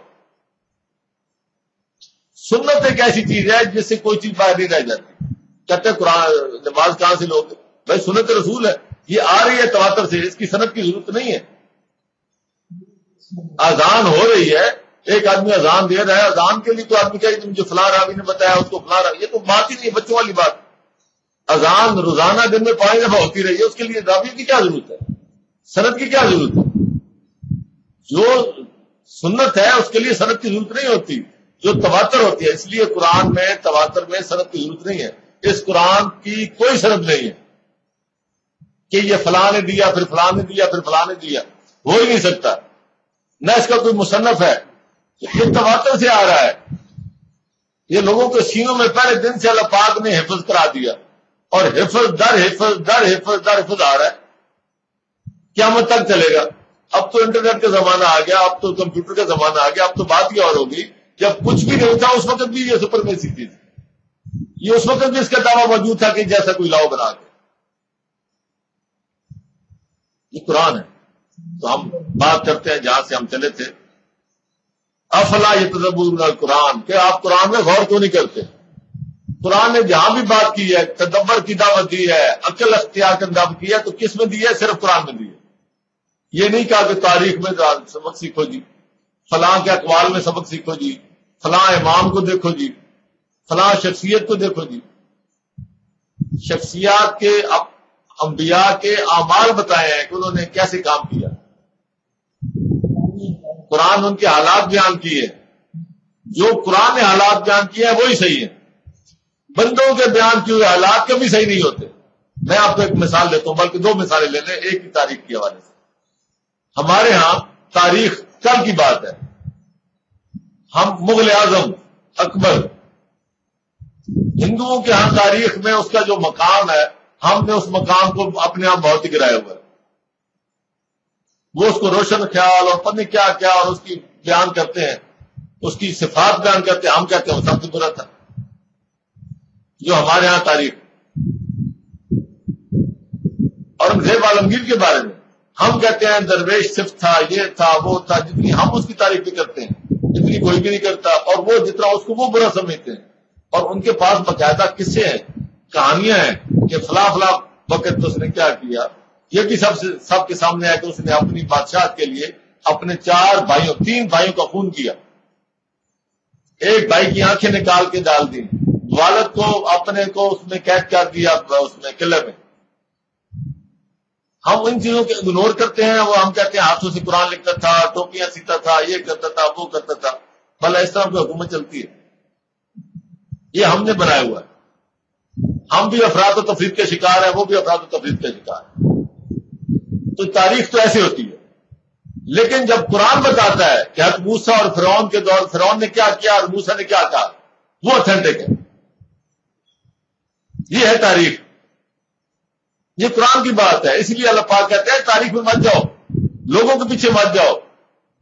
سنت ایک ایسی چیز ہے جس سے کوئی چیز باہر نہیں رہ جاتی. کہتے ہیں قرآن نماز کہاں سے لوگ، بھائی سنت رسول ہے، یہ آ رہی ہے تواتر سے، اس کی سند کی ضرورت نہیں ہے. اذان ہو رہی ہے، ایک آدمی اذان دے رہا ہے، اذان کے لیے تو آدمی کہے مجھے فلاں راوی نے بتایا، اس کو فلاں راوی، یہ تو بات ہی نہیں ہے، بچوں والی بات. اذان روزانہ دن میں 5 دفعہ ہوتی رہی ہے، اس کے لیے راوی کی کیا ضرورت ہے، سند کی کیا ضرورت ہے. جو سنت ہے اس کے لیے سند کی ضرورت نہیں ہوتی، جو تواتر ہوتی ہے. اس لیے قرآن میں تواتر میں سند کی ضرورت نہیں ہے. اس قرآن کی کوئی سند نہیں ہے کہ یہ فلاں نے دیا پھر فلاں نے دیا پھر فلاں نے دیا، ہو ہی نہیں سکتا. نہ اس کا کوئی مصنف ہے، یہ تواتر سے آ رہا ہے. یہ لوگوں کے سینوں میں پہلے دن سے اللہ پاک نے حفظ کرا دیا، اور حفظ در حفظ در حفظ در حفظ آ رہا ہے، قیامت تک چلے گا. اب تو انٹرنیٹ کا زمانہ آ گیا، اب تو کمپیوٹر کا زمانہ آ گیا، اب تو بات ہی اور ہوگی. جب کچھ بھی نہیں تھا اس وقت بھی یہ سپرمیسی تھی، یہ اس وقت بھی اس کا دعویٰ موجود تھا کہ جیسا کوئی لاؤ بنا کے. یہ قرآن ہے. تو ہم بات کرتے ہیں جہاں سے ہم چلے تھے، افلا یتدبرون القرآن، کہ آپ قرآن میں غور کیوں نہیں کرتے. قرآن نے جہاں بھی بات کی ہے، تدبر کی دعوت دی ہے، عقل اختیار کرنے دعوت کی ہے، تو کس میں دی ہے؟ صرف قرآن میں دی ہے. یہ نہیں کہا کہ تاریخ میں سبق سیکھو جی، فلاں کے اقوال میں سبق سیکھو جی، فلاں امام کو دیکھو جی، فلاں شخصیت کو دیکھو جی. شخصیات کے انبیاء کے اعمال بتائے ہیں کہ انہوں نے کیسے کام کیا. قرآن ان کے حالات بیان کیے، جو قرآن نے حالات بیان کیے ہیں وہی صحیح ہے. بندوں کے بیان کیے ہوئے حالات کبھی صحیح نہیں ہوتے. میں آپ کو ایک مثال دیتا ہوں، بلکہ 2 مثالیں لے لیں ایک ہی تاریخ کے حوالے سے. ہمارے ہاں تاریخ کل کی بات ہے. ہم مغل اعظم اکبر، ہندوؤں کے ہاں تاریخ میں اس کا جو مقام ہے، ہم نے اس مقام کو اپنے آپ بہت ہی گرایا ہوا ہے. وہ اس کو روشن خیال اور پتہ نہیں کیا کیا اور اس کی بیان کرتے ہیں، اس کی صفات بیان کرتے ہیں. ہم کہتے ہیں وہ سب سے برا تھا. جو ہمارے ہاں تاریخ، اورنگزیب عالمگیر کے بارے میں ہم کہتے ہیں درویش صرف تھا، یہ تھا وہ تھا. جتنی ہم اس کی تعریف بھی کرتے ہیں اتنی کوئی بھی نہیں کرتا، اور وہ جتنا اس کو وہ برا سمجھتے ہیں. اور ان کے پاس باقاعدہ قصے ہیں، کہانیاں ہیں کہ فلاں فلاں وقت اس نے کیا کیا. یہ بھی سب کے سامنے ہے کہ اس نے اپنی بادشاہت کے لیے اپنے 3 بھائیوں کا خون کیا. ایک بھائی کی آنکھیں نکال کے ڈال دی، والد کو اپنے کو اس میں قید کر دیا اس میں قلعے میں. ہم ان چیزوں کو اگنور کرتے ہیں. وہ ہم کہتے ہیں ہاتھوں سے قرآن لکھتا تھا، ٹوپیاں سیتا تھا، یہ کرتا تھا وہ کرتا تھا. بھلا اس طرح کی حکومت چلتی ہے؟ یہ ہم نے بنایا ہوا ہے. ہم بھی افراد و تفرید کے شکار ہیں، وہ بھی افراد و تفرید کے شکار ہیں. تو تاریخ تو ایسی ہوتی ہے. لیکن جب قرآن بتاتا ہے کہ حضرت موسیٰ اور فرعون کے دور فرعون نے کیا کیا اور موسیٰ نے کیا کہا، وہ اوتھینٹک ہے. یہ ہے تاریخ، یہ قرآن کی بات ہے. اس لیے اللہ پاک کہتے ہیں تاریخ میں مت جاؤ، لوگوں کے پیچھے مت جاؤ.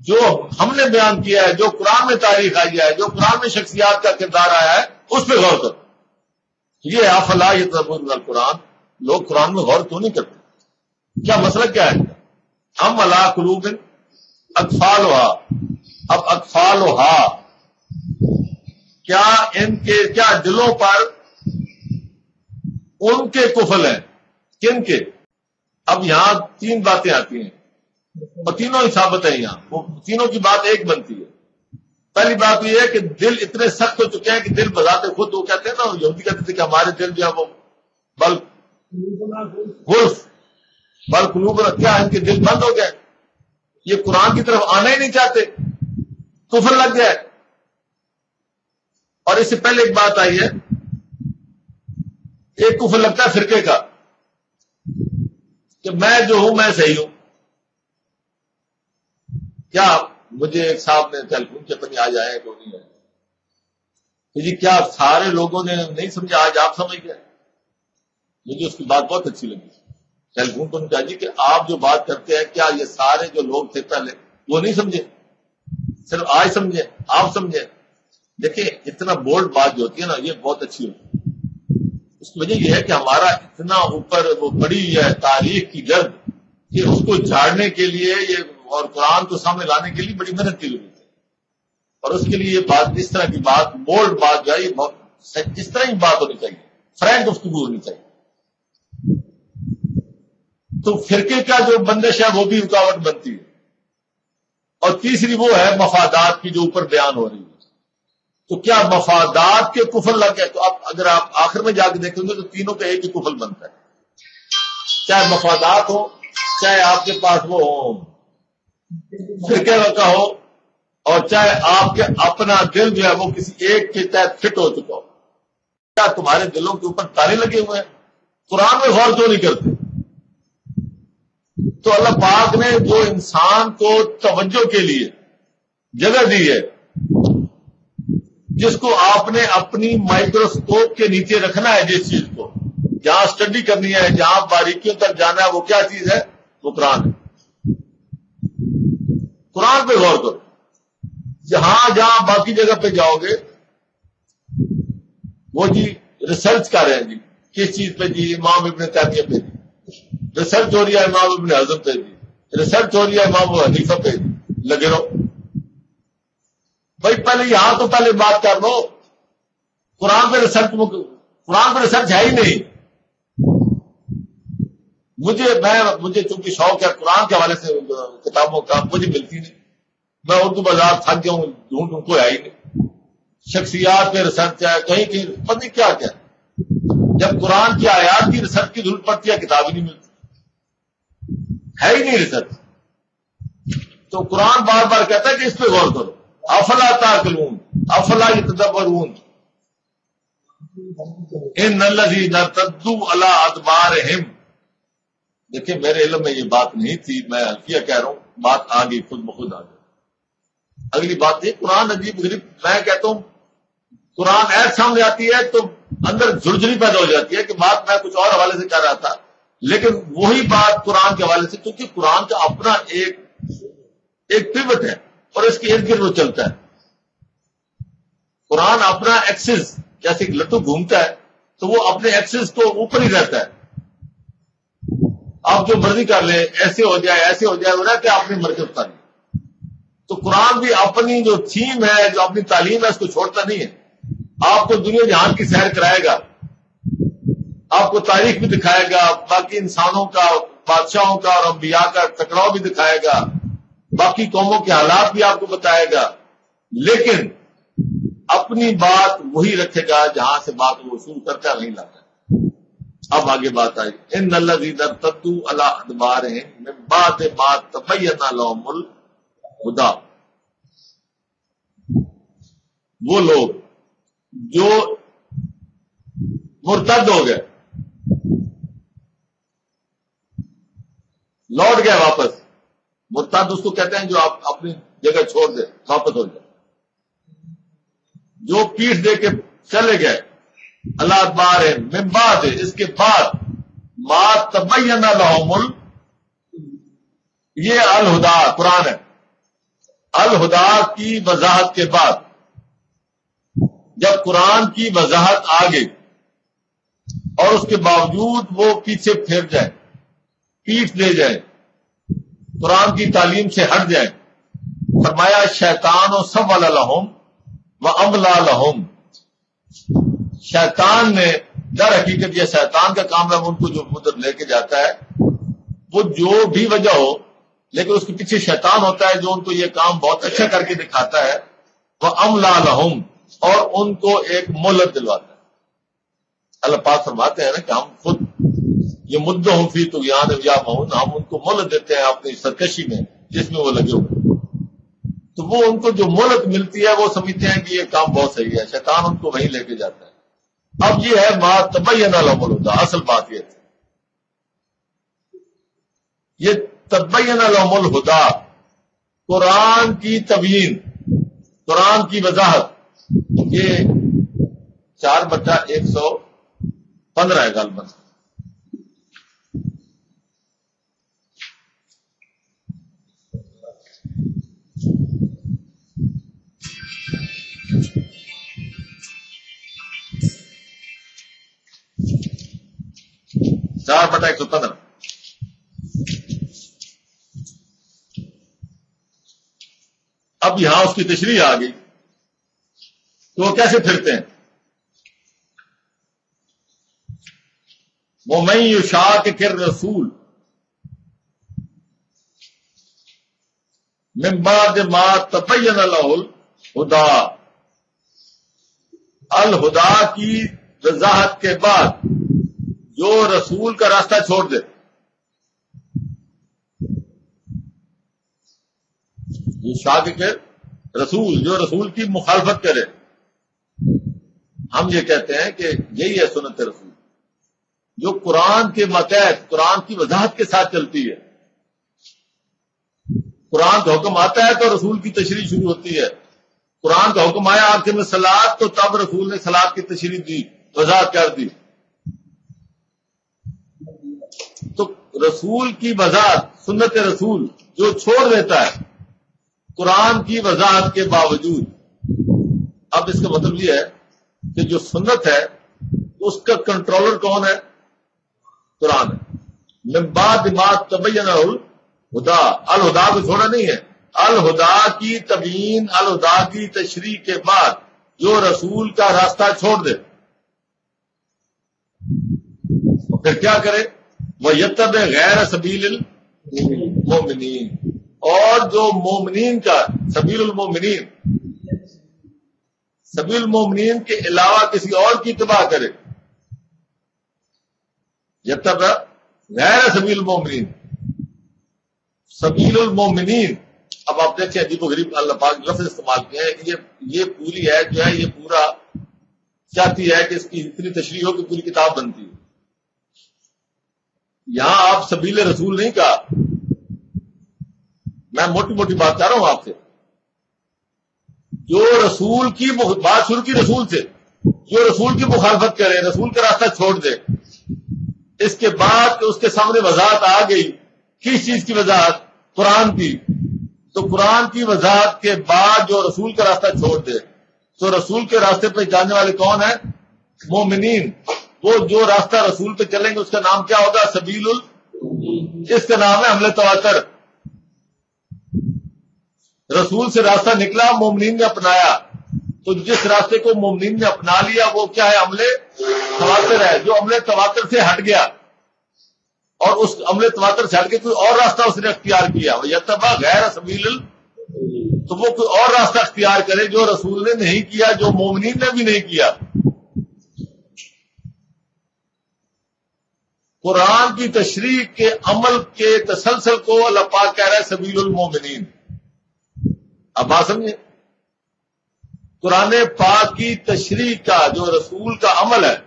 جو ہم نے بیان کیا ہے، جو قرآن میں تاریخ آئی ہے، جو قرآن میں شخصیات کا کردار آیا ہے، اس پہ غور کرو. یہ افلا یتدبرون القرآن، لوگ قرآن میں غور کیوں نہیں کرتے؟ کیا مسئلہ کیا ہے؟ ہم علی قلوب اقفالھا. اب اقفالھا کیا ان کے کیا دلوں پر ان کے قفل ہیں؟ کن کے؟ اب یہاں 3 باتیں آتی ہیں اور تینوں ہی ثابت ہیں. یہاں وہ تینوں کی بات ایک بنتی ہے. پہلی بات یہ ہے کہ دل اتنے سخت ہو چکے ہیں کہ دل بذات خود، وہ کہتے ہیں نا، یہودی کہتے تھے کہ ہمارے دل جو ہے وہ بل قلوب، کیا ان کے دل بند ہو گئے، یہ قرآن کی طرف آنا ہی نہیں چاہتے، کفر لگ گئے. اور اس سے پہلے ایک بات آئی ہے، ایک کفر لگتا ہے فرقے کا کہ میں جو ہوں میں صحیح ہوں، کیا مجھے ایک صاحب نے ٹیلی فون کیا پتہ نہیں آج آیا ہے کہ نہیں آیا کہ جی کیا سارے لوگوں نے نہیں سمجھا، آج آپ سمجھ گئے؟ مجھے اس کی بات بہت اچھی لگی. ٹیلی فون پر کہا جی کہ آپ جو بات کرتے ہیں کیا یہ سارے جو لوگ تھے پہلے وہ نہیں سمجھے، صرف آج سمجھے، آپ سمجھے؟ دیکھیں اتنا بولڈ بات جو ہوتی ہے نا یہ بہت اچھی ہوتی ہے. اس کی وجہ یہ ہے کہ ہمارا اتنا اوپر وہ بڑی ہے تاریخ کی گرد کہ اس کو جھاڑنے کے لیے یہ اور قرآن کو سامنے لانے کے لیے بڑی محنت کی ضرورت ہے. اور اس کے لیے یہ بات اس طرح کی بات بولڈ بات جو ہے یہ بہت اس طرح کی بات ہونی چاہیے، فرینک گفتگو ہونی چاہیے. تو فرقے کا جو بندش ہے وہ بھی رکاوٹ بنتی ہے. اور تیسری وہ ہے مفادات کی جو اوپر بیان ہو رہی ہے. تو کیا مفادات کے کفر لگ گئے؟ تو اب اگر آپ آخر میں جا کے دیکھیں گے تو تینوں کا ایک ہی کفر بنتا ہے، چاہے مفادات ہو، چاہے آپ کے پاس وہ ہو فرقے کا ہو، اور چاہے آپ کے اپنا دل جو ہے وہ کسی ایک کے تحت فٹ ہو چکا ہو. کیا تمہارے دلوں کے اوپر تالے لگے ہوئے ہیں؟ قرآن میں غور کیوں نہیں کرتے؟ تو اللہ پاک نے جو انسان کو توجہ کے لیے جگہ دی ہے، جس کو آپ نے اپنی مائکروسکوپ کے نیچے رکھنا ہے، جس چیز کو جہاں اسٹڈی کرنی ہے، جہاں باریکیوں تک جانا ہے، وہ کیا چیز ہے؟ وہ قرآن ہے. قرآن پہ غور کرو. جہاں جہاں باقی جگہ پہ جاؤ گے وہ جی ریسرچ کر رہے ہیں، جی کس چیز پہ؟ جی امام ابن تیمیہ پہ جی ریسرچ ہو رہی ہے، امام ابن حزم پہ جی ریسرچ ہو رہی ہے، امام ابو حنیفہ پہ لگے رہو. بھائی پہلے یہاں تو پہلے بات کر لو. قرآن پہ ریسرچ ہے ہی نہیں. مجھے چونکہ شوق ہے قرآن کے حوالے سے کتابوں کا، مجھے ملتی نہیں. میں اردو بازار تھک گیا ہوں، ڈھونڈ کو ہے ہی نہیں. شخصیات پہ ریسرچ ہے، کہیں پتہ نہیں کیا کیا. جب قرآن کی آیات کی ریسرچ کی ضرورت پڑتی ہے کتاب ہی نہیں ملتی، ہے ہی نہیں ریسرچ. تو قرآن بار بار کہتا ہے کہ اس پہ غور کرو. افلا تعقلون افلا یتدبرون ان الذین ارتدوا علی ادبارہم. دیکھیں میرے علم میں یہ بات نہیں تھی، میں الفیہ کہہ رہا ہوں، بات آ گئی خود بخود آ گئی. اگلی بات یہ قرآن عجیب غریب، میں کہتا ہوں قرآن ایت سامنے آتی ہے تو اندر جھرجھری پیدا ہو جاتی ہے کہ بات میں کچھ اور حوالے سے کر رہا تھا، لیکن وہی بات قرآن کے حوالے سے، کیونکہ قرآن کا اپنا ایک پیوٹ ہے اور اس کے ارد گرد وہ چلتا ہے. قرآن اپنا ایکسس، جیسے ایک لٹو گھومتا ہے تو وہ اپنے ایکسس کو اوپر ہی رہتا ہے. آپ جو مرضی کر لیں، ایسے ہو جائے وہ رہتا ہے اپنی مرکز پر. تو قرآن بھی اپنی جو تھیم ہے، جو اپنی تعلیم ہے، اس کو چھوڑتا نہیں ہے. آپ کو دنیا جہان کی سیر کرائے گا، آپ کو تاریخ بھی دکھائے گا، باقی انسانوں کا، بادشاہوں کا اور انبیاء کا ٹکراؤ بھی دکھائے گا، باقی قوموں کے حالات بھی آپ کو بتائے گا، لیکن اپنی بات وہی رکھے گا جہاں سے بات وہ شروع کرتا نہیں لاتا. اب آگے بات آئی، ان الذین ارتدوا علی ادبارہم من بعد ما تبین لہم الہدی. وہ لوگ جو مرتد ہو گئے، لوٹ گئے واپس. مرتد اس کو کہتے ہیں جو آپ اپنی جگہ چھوڑ دے، واپس ہو جائے، جو پیٹھ دے کے چلے گئے. اللہ ادبار ہے من بعد، اس کے بعد ما تبین لہم یہ الہدا قرآن ہے. الہدا کی وضاحت کے بعد جب قرآن کی وضاحت آ گئی اور اس کے باوجود وہ پیچھے پھر جائے، پیٹھ دے جائے، قرآن کی تعلیم سے ہٹ جائے، فرمایا شیطان و سول لہم و املا لہم. شیطان نے، در حقیقت یہ شیطان کا کام ہے، ان کو جو ادھر لے کے جاتا ہے وہ جو بھی وجہ ہو، لیکن اس کے پیچھے شیطان ہوتا ہے جو ان کو یہ کام بہت اچھا کر کے دکھاتا ہے. وہ املا لہم، اور ان کو ایک مہلت دلواتا ہے. اللہ پاک فرماتے ہیں نا کہ ہم خود یہ مدعو فی طغیان یعمہون، ہم ان کو مہلت دیتے ہیں اپنی سرکشی میں جس میں وہ لگے ہوئے. تو وہ ان کو جو مہلت ملتی ہے وہ سمجھتے ہیں کہ یہ کام بہت صحیح ہے، شیطان ان کو وہیں لے کے جاتا ہے. اب یہ ہے ما تبین لہم الہدی. اصل بات یہ تھی، یہ تبین لہم الہدی قرآن کی تبیین، قرآن کی وضاحت، یہ 4/115 ہے غالباً. چار بٹا 115. اب یہاں اس کی تشریح آ گئی تو وہ کیسے پھرتے ہیں. وَمَن يُشَاقِقِ الرَّسُولَ مِن بَعْدِ مَا تَبَيَّنَ لَهُ الْهُدَىٰ، الہدا کی وضاحت کے بعد جو رسول کا راستہ چھوڑ دے، جو شاقق رسول، جو رسول کی مخالفت کرے. ہم یہ کہتے ہیں کہ یہی ہے سنت رسول، جو قرآن کے ماتحت، قرآن کی وضاحت کے ساتھ چلتی ہے. قرآن کا حکم آتا ہے تو رسول کی تشریح شروع ہوتی ہے. قرآن کا حکم آیا آخر میں صلاۃ، تو تب رسول نے صلاۃ کی تشریح دی، وضاحت کر دی. تو رسول کی وضاحت، سنت رسول جو چھوڑ دیتا ہے قرآن کی وضاحت کے باوجود، اب اس کا مطلب یہ ہے کہ جو سنت ہے اس کا کنٹرولر کون ہے؟ قرآن ہے. من بعد ما تبین الہدا، الہدا کو چھوڑا نہیں ہے، الہدا کی تبیین، الہدا کی تشریح کے بعد جو رسول کا راستہ چھوڑ دے تو پھر کیا کرے؟ وَيَتَّبِعْ غَيْرَ سَبِيلِ الْمُؤْمِنِينَ، اور جو مومنین کا، سبیل المومنین، سبیل المومنین کے علاوہ کسی اور کی اتباع کرے. یتبع غیر سبیل المومنین، سبیل المومنین. اب آپ دیکھیں عجیب و غریب اللہ پاک لفظ استعمال کیا ہے کہ یہ پوری ہے جو ہے، یہ پورا چاہتی ہے کہ اس کی اتنی تشریح ہو کہ پوری کتاب بنتی ہے. یہاں آپ سبیل رسول نہیں کہا، میں موٹی موٹی بات کر رہا ہوں آپ سے. جو رسول کی بات شروع کی رسول سے، جو رسول کی مخالفت کرے، رسول کا راستہ چھوڑ دے، اس کے بعد اس کے سامنے وضاحت آ گئی. کس چیز کی وضاحت؟ قرآن کی. تو قرآن کی وضاحت کے بعد جو رسول کا راستہ چھوڑ دے، تو رسول کے راستے پہ جانے والے کون ہیں؟ مومنین. وہ جو راستہ رسول پہ چلیں گے اس کا نام کیا ہوگا؟ سبیل اس کا نام ہے حمل تواتر. رسول سے راستہ نکلا، مومنین نے اپنایا، تو جس راستے کو مومنین نے اپنا لیا وہ کیا ہے؟ عمل تواتر ہے. جو عمل تواتر سے ہٹ گیا اور اس عمل تواتر سے ہٹ کے کوئی اور راستہ اس نے اختیار کیا، یتبع غیر سبیل تو وہ کوئی اور راستہ اختیار کرے جو رسول نے نہیں کیا، جو مومنین نے بھی نہیں کیا. قرآن کی تشریح کے عمل کے تسلسل کو اللہ پاک کہہ رہا ہے سبیل المومنین. اب بات سمجھے، قرآن پاک کی تشریح کا جو رسول کا عمل ہے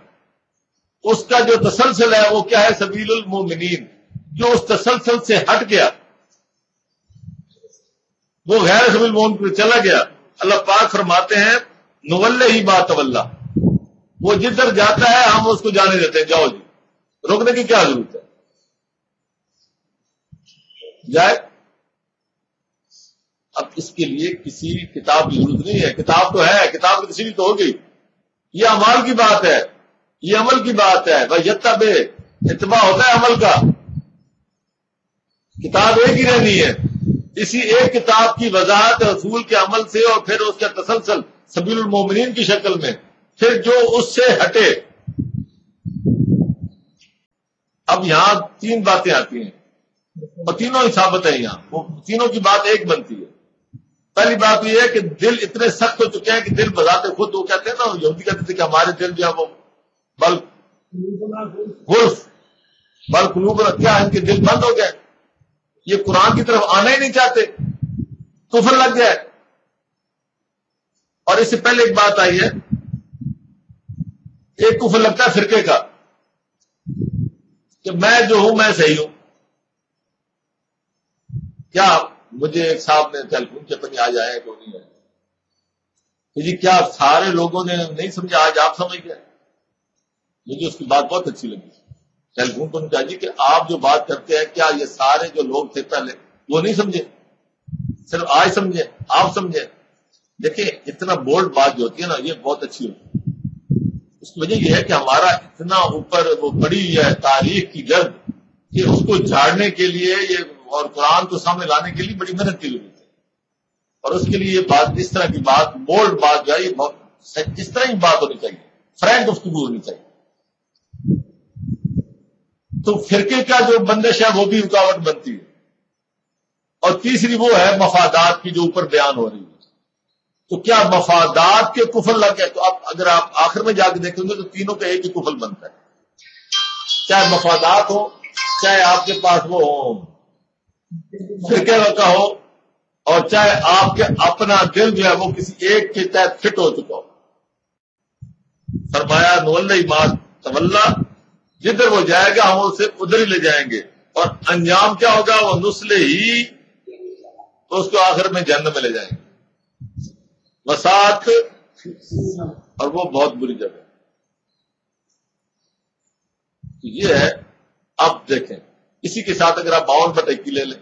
اس کا جو تسلسل ہے وہ کیا ہے؟ سبیل المومنین. جو اس تسلسل سے ہٹ گیا وہ غیر سبیل المومنین پر چلا گیا. اللہ پاک فرماتے ہیں نولہ ما تولی، وہ جدھر جاتا ہے ہم اس کو جانے دیتے ہیں. جاؤ جی، روکنے کی کیا ضرورت ہے؟ جائے. اب اس کے لیے کسی کتاب کی ضرورت نہیں ہے. کتاب تو ہے، کتاب کی تشریح تو ہوگی. یہ اعمال کی بات ہے، یہ عمل کی بات ہے. بھائی یتبع، اتباع ہوتا ہے عمل کا. کتاب ایک ہی رہنی ہے. اسی ایک کتاب کی وضاحت رسول کے عمل سے اور پھر اس کا تسلسل سبیل المومنین کی شکل میں، پھر جو اس سے ہٹے. اب یہاں تین باتیں آتی ہیں اور تینوں ہی ثابت ہیں. یہاں وہ تینوں کی بات ایک بنتی ہے. پہلی بات یہ ہے کہ دل اتنے سخت ہو چکے ہیں کہ دل بذات خود، وہ کہتے ہیں نا، یہودی کہتے تھے کہ ہمارے دل جو ہے وہ بل قلوب، کیا ان کے دل بند ہو گئے، یہ قرآن کی طرف آنا ہی نہیں چاہتے، کفر لگ گیا ہے. اور اس سے پہلے ایک بات آئی ہے، ایک کفر لگتا ہے فرقے کا کہ میں جو ہوں میں صحیح ہوں. کیا مجھے ایک صاحب نے ٹیلی فون کیا پتہ آج آئے کیوں نہیں آئے. جی کیا سارے لوگوں نے نہیں سمجھا, آج آپ سمجھ گئے؟ مجھے اس کی بات بہت اچھی لگی. ٹیلی فون پر کہا جی کہ آپ جو بات کرتے ہیں کیا یہ سارے جو لوگ تھے پہلے وہ نہیں سمجھے, صرف آج سمجھے, آپ سمجھے؟ دیکھیں اتنا بولڈ بات جو ہوتی ہے نا یہ بہت اچھی ہوتی ہے. اس کی وجہ یہ ہے کہ ہمارا اتنا اوپر وہ بڑی ہے تاریخ کی گرد کہ اس کو جھاڑنے کے لیے یہ اور قرآن کو سامنے لانے کے لیے بڑی محنت کی ضرورت ہے. اور اس کے لیے یہ بات اس طرح کی بات بولڈ بات جو ہے یہ بہت جس طرح کی بات ہونی چاہیے, فرینک گفتگو ہونی چاہیے. تو فرقے کا جو بندش ہے وہ بھی رکاوٹ بنتی ہے. اور تیسری وہ ہے مفادات کی جو اوپر بیان ہو رہی ہے. تو کیا مفادات کے کفر لگ گئے؟ تو اگر آپ آخر میں جا کے دیکھیں گے تو تینوں کا ایک ہی کفر بنتا ہے, چاہے مفادات ہو, چاہے آپ کے پاس وہ ہو فرقے کا ہو, اور چاہے آپ کے اپنا دل جو ہے وہ کسی ایک کے تحت فٹ ہو چکا ہو. فرمایا نولی ما تولا, جدھر وہ جائے گا ہم اسے ادھر ہی لے جائیں گے, اور انجام کیا ہوگا وہ نسلے ہی, تو اس کو آخر میں جہنم میں لے جائیں گے. وسعت, اور وہ بہت بری جگہ. یہ ہے. اب دیکھیں اسی کے ساتھ اگر آپ 52/21 لے لیں,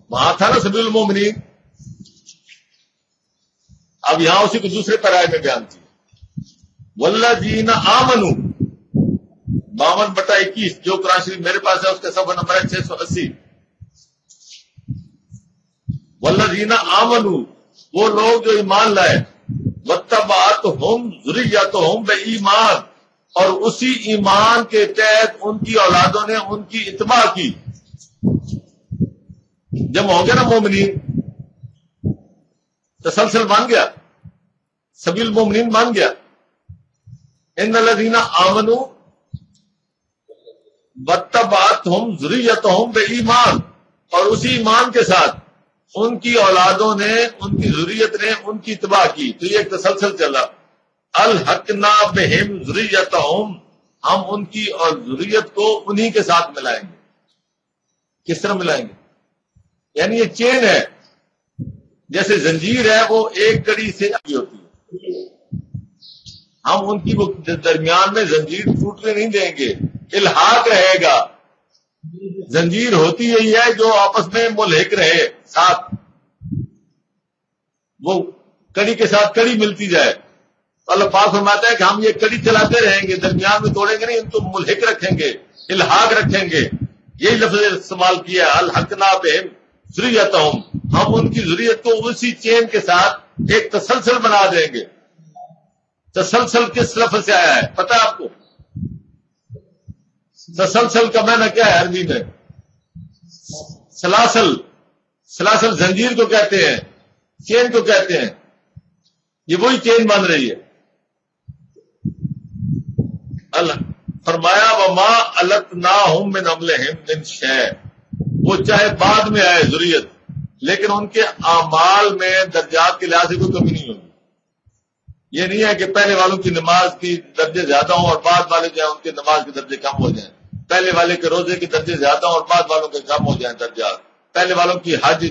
وہاں تھا نا سبیل المومنین, اب یہاں اسی کو دوسرے پیرائے میں بیان کیا. والذین آمنوا 52/21 جو قرآن شریف میرے پاس ہے اس کا صفحہ نمبر ہے 680. والذین آمنوا وہ لوگ جو ایمان لائے, واتبعتہم ذریتہم بایمان, اور اسی ایمان کے تحت ان کی اولادوں نے ان کی اتباع کی. جب ہو گیا نا مومنین, تسلسل مان گیا, سبیل المومنین مان گیا. ان الذین آمنوا واتبعتہم ذریتہم بایمان, اور اسی ایمان کے ساتھ ان کی اولادوں نے ان کی ذریت نے ان کی اتباع کی. تو یہ ایک تسلسل چلا. الحقنا بہم ذریتہم, ہم ان کی اور ذریت کو انہی کے ساتھ ملائیں گے. کس طرح ملائیں گے؟ یعنی یہ چین ہے, جیسے زنجیر ہے وہ ایک کڑی سے آگے ہوتی ہے, ہم ان کی وہ درمیان میں زنجیر ٹوٹنے نہیں دیں گے, الحاق رہے گا. زنجیر ہوتی یہی ہے جو آپس میں ملحق رہے, ساتھ وہ کڑی کے ساتھ کڑی ملتی جائے. اللہ پاک فرماتا ہے کہ ہم یہ کڑی چلاتے رہیں گے, درمیان میں توڑیں گے نہیں, ان کو ملحق رکھیں گے, الحاق رکھیں گے. یہی لفظ استعمال کیا, الحقنا بہم ذریتہم, ہم ان کی ذریت کو اسی چین کے ساتھ ایک تسلسل بنا دیں گے. تسلسل کس لفظ سے آیا ہے پتہ ہے آپ کو؟ تسلسل کا معنی کیا ہے عربی میں؟ سلاسل. سلاسل زنجیر کو کہتے ہیں, چین کو کہتے ہیں. یہ وہی چین بن رہی ہے. اللہ فرمایا وما التناہم من املہم من شیء, وہ چاہے بعد میں آئے ذریت, لیکن ان کے اعمال میں درجات کے لحاظ سے کوئی کمی نہیں ہوگی. یہ نہیں ہے کہ پہلے والوں کی نماز کی درجے زیادہ ہوں اور بعد والے جو ہیں ان کے نماز کے درجے کم ہو جائیں. پہلے والے کے روزے کے درجے زیادہ ہوں اور بعد والوں کے کم ہو جائیں درجات. پہلے والوں کی حج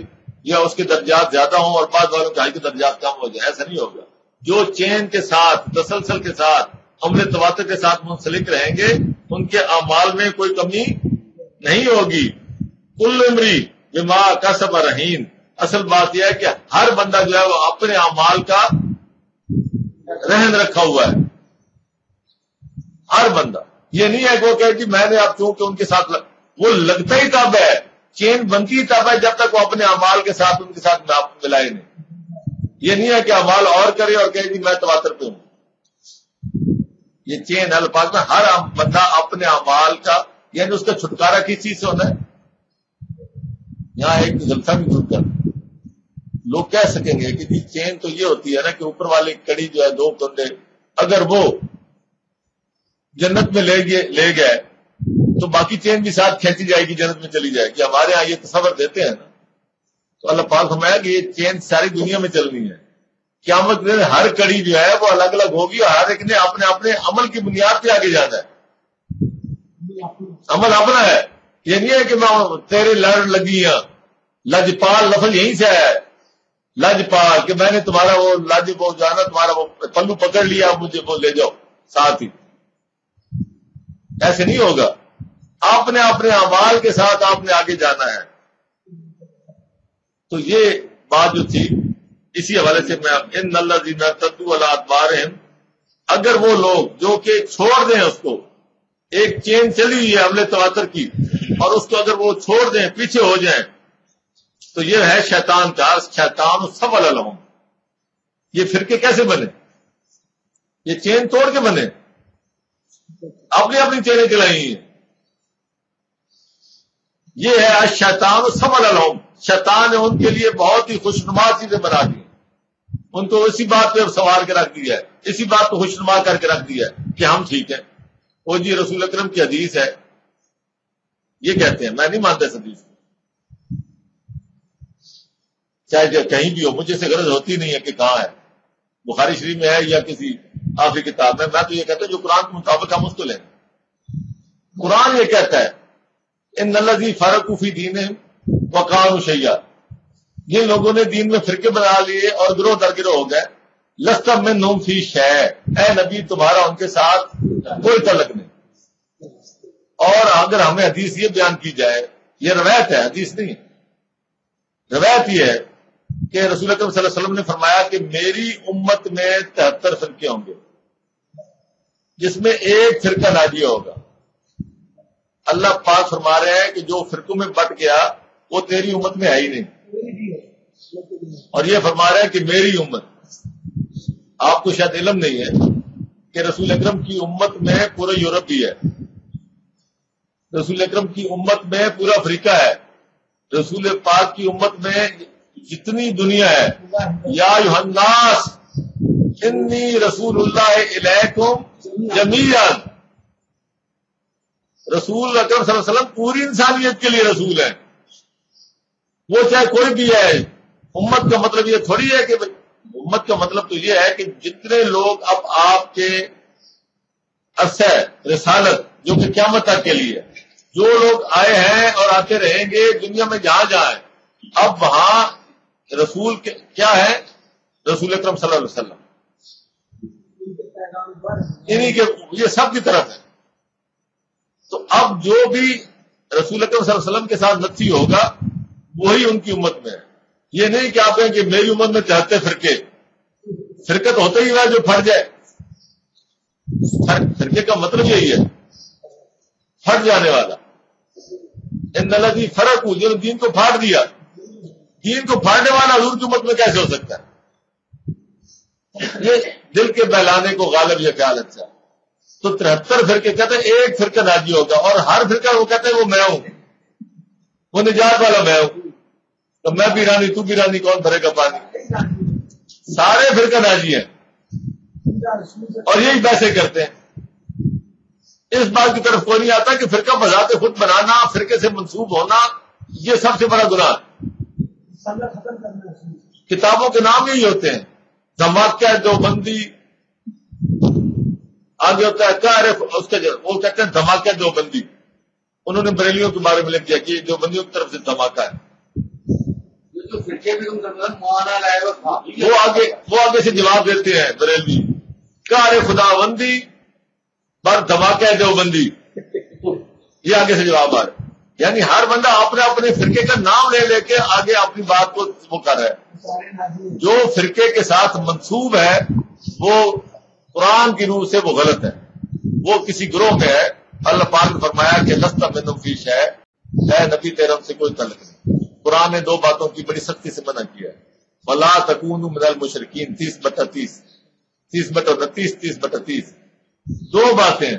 یا اس کے درجات زیادہ ہوں اور بعد والوں کے حج کے درجات کم ہو جائیں. ایسا نہیں ہوگا. جو چین کے ساتھ, تسلسل کے ساتھ, عمل تواتر کے ساتھ منسلک رہیں گے ان کے اعمال میں کوئی کمی نہیں ہوگی. کل امری بما کسب رہین, اصل بات یہ ہے کہ ہر بندہ جو ہے وہ اپنے اعمال کا رہن رکھا ہوا ہے. ہر بندہ. یہ نہیں ہے کہ وہ کہ میں نے اب چونکہ ان کے ساتھ وہ لگتا ہی تب ہے, چین بنتی ہی تب ہے جب تک وہ اپنے اعمال کے ساتھ ان کے ساتھ ملائے نہیں. یہ نہیں ہے کہ اعمال اور کرے اور کہ میں تواتر پہ ہوں. یہ چین الفاظ میں ہر بندہ اپنے اعمال کا, یعنی اس کا چھٹکارا کس چیز سے ہونا ہے. یہاں ایک غلطہ بھی دور کر, لوگ کہہ سکیں گے کہ جی چین تو یہ ہوتی ہے نا کہ اوپر والی کڑی جو ہے دو کنڈے اگر وہ جنت میں لے گئے تو باقی چین بھی ساتھ کھینچی جائے گی, جنت میں چلی جائے گی. ہمارے ہاں یہ تصور دیتے ہیں نا. تو اللہ پاک فرمایا کہ یہ چین ساری دنیا میں چلنی ہے, قیامت کے دن ہر کڑی جو ہے وہ الگ الگ ہوگی اور ہر ایک نے اپنے اپنے عمل کی بنیاد پہ آگے جانا ہے. عمل اپنا ہے. یہ نہیں ہے کہ میں تیرے لڑ لگی ہوں. لجپال لفظ یہیں سے آیا ہے. لجپال کہ میں نے تمہارا وہ لج وہ جانا تمہارا وہ پلو پکڑ لیا مجھے وہ لے جاؤ ساتھ ہی. ایسے نہیں ہوگا. آپ نے اپنے اعمال کے ساتھ آپ نے آگے جانا ہے. تو یہ بات جو تھی اسی حوالے سے میں ان الذین ارتدوا علی ادبارہم، اگر وہ لوگ جو کہ چھوڑ دیں اس کو، ایک چین چلی ہوئی ہے حملے تواتر کی اور اس کو اگر وہ چھوڑ دیں پیچھے ہو جائیں تو یہ ہے شیطان کا. شیطان سول لہم. یہ فرقے کیسے بنے؟ یہ چین توڑ کے بنے، اپنی اپنی چینیں چلائی ہیں. یہ ہے شیطان سول لہم. شیطان نے ان کے لیے بہت ہی خوشنما چیزیں بنا دی، ان کو اسی بات پہ سوار کے رکھ دیا ہے، اسی بات کو خوشنما کر کے رکھ دیا ہے کہ ہم ٹھیک ہیں. وہ جی رسول اکرم کی حدیث ہے، یہ کہتے ہیں. میں نہیں مانتا اس حدیث کو، چاہے کہیں بھی ہو، مجھے سے غرض ہوتی نہیں ہے کہ کہاں ہے، بخاری شریف میں ہے یا کسی آخری کتاب میں. میں تو یہ کہتا ہوں جو قرآن کے مطابق ہم اس کو لیں. قرآن یہ کہتا ہے ان الذین فرقوا فی دینہم وکانوا شیعا، جن لوگوں نے دین میں فرقے بنا لیے اور گروہ در گروہ ہو گئے. لست منہم فی شیء، اے نبی تمہارا ان کے ساتھ کوئی تعلق نہیں. اور اگر ہمیں حدیث یہ بیان کی جائے، یہ روایت ہے حدیث نہیں ہے، روایت یہ ہے کہ رسول اکرم صلی اللہ علیہ وسلم نے فرمایا کہ میری امت میں 73 فرقے ہوں گے جس میں ایک فرقہ ناجیہ ہوگا. اللہ پاک فرما رہے ہیں کہ جو فرقوں میں بٹ گیا وہ تیری امت میں ہے ہی نہیں. اور یہ فرما رہے ہیں کہ میری امت. آپ کو شاید علم نہیں ہے کہ رسول اکرم کی امت میں پورا یورپ بھی ہے، رسول اکرم کی امت میں پورا افریقہ ہے، رسول پاک کی امت میں جتنی دنیا ہے. یا ایھا الناس انی رسول اللہ الیکم جمیعا. رسول اکرم صلی اللہ علیہ وسلم پوری انسانیت کے لیے رسول ہیں، وہ چاہے کوئی بھی ہے. امت کا مطلب یہ تھوڑی ہے کہ امت کا مطلب تو یہ ہے کہ جتنے لوگ اب آپ کے عرصہ رسالت جو کہ قیامت تک کے لیے جو لوگ آئے ہیں اور آتے رہیں گے دنیا میں جہاں جائیں، اب وہاں رسول کیا ہے؟ رسول اکرم صلی اللہ علیہ وسلم. انہی کے یہ سب کی طرف ہے. تو اب جو بھی رسول اکرم صلی اللہ علیہ وسلم کے ساتھ نتھی ہوگا وہی ان کی امت میں ہے. یہ نہیں کہ آپ کہیں کہ میری امت میں 73 فرقے. فرقہ تو ہوتا ہی ہے جو پھٹ جائے. فرقے کا مطلب یہی ہے پھٹ جانے والا. ان الذین فرقوا، جنہوں نے دین کو پھاڑ دیا. دین کو پھاڑنے والا حضور کی امت میں کیسے ہو سکتا ہے؟ یہ دل کے بہلانے کو غالب یہ خیال اچھا. تو 73 فرقے کہتے ہیں ایک فرقہ ناجی ہوگا، اور ہر فرقہ وہ کہتے ہیں وہ میں ہوں، وہ نجات والا میں ہوں. تو میں بھی رانی تو بھی رانی، کون بھرے گا پانی؟ سارے فرقہ ناجی ہیں اور یہی بحثیں کرتے ہیں. اس بات کی طرف کوئی نہیں آتا کہ فرقہ بذات خود بنانا، فرقے سے منسوب ہونا یہ سب سے بڑا گناہ. کتابوں کے نام یہی ہوتے ہیں، دھماکہ دیوبندی، آگے ہوتا ہے اس کا وہ کہتے ہیں دھماکہ دیوبندی. انہوں نے بریلیوں کے بارے میں لکھ دیا کہ دیوبندیوں کی طرف سے دھماکہ ہے. وہ آگے سے جواب دیتے ہیں بریلوی، کار خدا بندی بر دھماکہ دیوبندی. یہ آگے سے جواب آ رہا ہے. یعنی ہر بندہ اپنے اپنے فرقے کا نام لے کے آگے اپنی بات کو وہ کر رہا ہے. جو فرقے کے ساتھ منسوب ہے وہ قرآن کی روح سے وہ غلط ہے، وہ کسی گروہ میں ہے. اللہ پاک نے فرمایا کہ لست منہم فی شیء، اے نبی تیرا ہم سے کوئی تعلق نہیں. قرآن نے دو باتوں کی بڑی سختی سے منع کیا ہے. وَلَا تَكُونُوا مِنَ الْمُشْرِكِينَ 30/30، 30/29، 30/30. دو باتیں،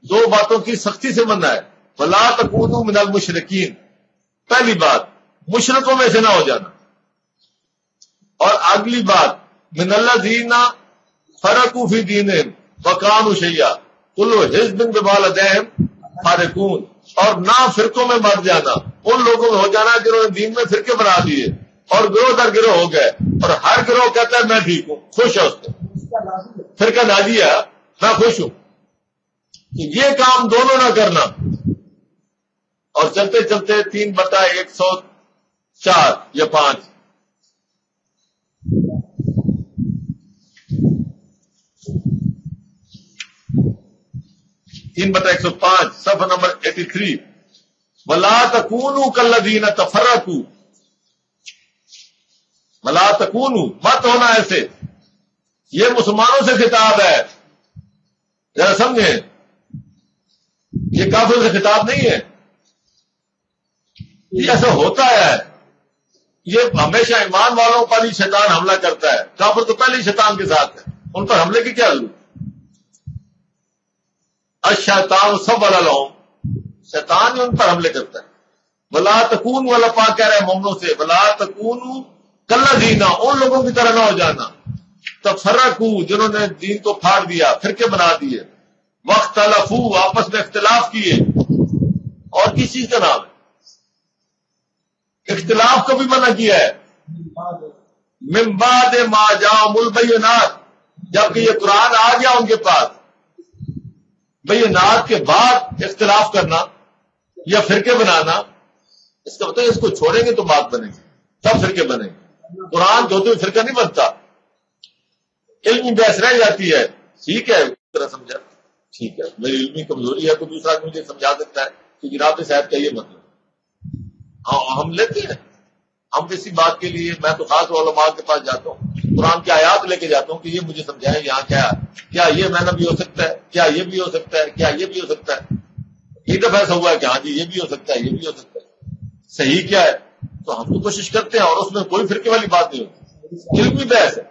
دو باتوں کی سختی سے منع ہے. وَلَا تَكُونُوا مِنَ الْمُشْرِكِينَ، پہلی بات مشرکوں میں سے نہ ہو جانا. اور اگلی بات مِنَ الَّذِينَ فَرَقُوا فِي دِينِهِمْ وَكَانُوا شِيَّعًا كُلُّ حِزْبٍ بِمَا لَدَيْهِمْ فَارِقُونَ. اور نہ فرقوں میں بٹ جانا، ان لوگوں میں ہو جانا جنہوں نے دین میں فرقے بنا دیے اور گروہ در گروہ ہو گئے. اور ہر گروہ کہتا ہے میں ٹھیک ہوں، خوش ہے اس پہ، فرقہ ناجیہ میں خوش ہوں کہ یہ کام دونوں نہ کرنا. اور چلتے چلتے 3/104 یا 5 3/105 صفحہ نمبر 83 وَلَا تَكُونُوا كَالَّذِينَ تَفَرَّقُوا، وَلَا تَكُونُوا مت ہونا ایسے. یہ مسلمانوں سے خطاب ہے، ذرا سمجھیں، یہ کافروں سے خطاب نہیں ہے. یہ ایسا ہوتا ہے، یہ ہمیشہ ایمان والوں پر ہی شیطان حملہ کرتا ہے. کافر تو پہلے ہی شیطان کے ساتھ ہے، ان پر حملے کی کیا ضرورت؟ الشیطان سول لهم، شیطان ہی ان پر حملے کرتا ہے. ولا تکونوا، اللہ پاک کہہ رہے ہیں مومنوں سے، ولا تکونوا کالذین، ان لوگوں کی طرح نہ ہو جانا، تفرقوا جنہوں نے دین کو پھاڑ دیا، فرقے بنا دیے، واختلفوا آپس میں اختلاف کیے. اور کس چیز کا نام ہے؟ اختلاف کو بھی منع کیا ہے. من بعد ما جاءهم البینات، جبکہ یہ قرآن آ گیا ان کے پاس، بینات کے بعد اختلاف کرنا یا فرقے بنانا، اس کا مطلب اس کو چھوڑیں گے تو بات بنے گی، تب فرقے بنے گی. قرآن کے ہوتے ہوئے فرقہ نہیں بنتا. علمی بحث رہ جاتی ہے، ٹھیک ہے طرح سمجھا، ٹھیک ہے میری علمی کمزوری ہے، کوئی دوسرا مجھے سمجھا سکتا ہے کہ جناب صاحب کا یہ مطلب ہم لیتے ہیں. ہم کسی بات کے لیے میں تو خاص علماء کے پاس جاتا ہوں، قرآن کی آیات لے کے جاتا ہوں کہ یہ مجھے سمجھائیں یہاں کیا یہ معنی بھی ہو سکتا ہے، کیا یہ بھی ہو سکتا ہے، کیا یہ بھی ہو سکتا ہے. ایک دفعہ ایسا ہوا ہے کہ ہاں جی یہ بھی ہو سکتا ہے، یہ بھی ہو سکتا ہے، صحیح کیا ہے؟ تو ہم تو کوشش کرتے ہیں، اور اس میں کوئی فرقے والی بات نہیں ہوتی. علمی بحث ہے،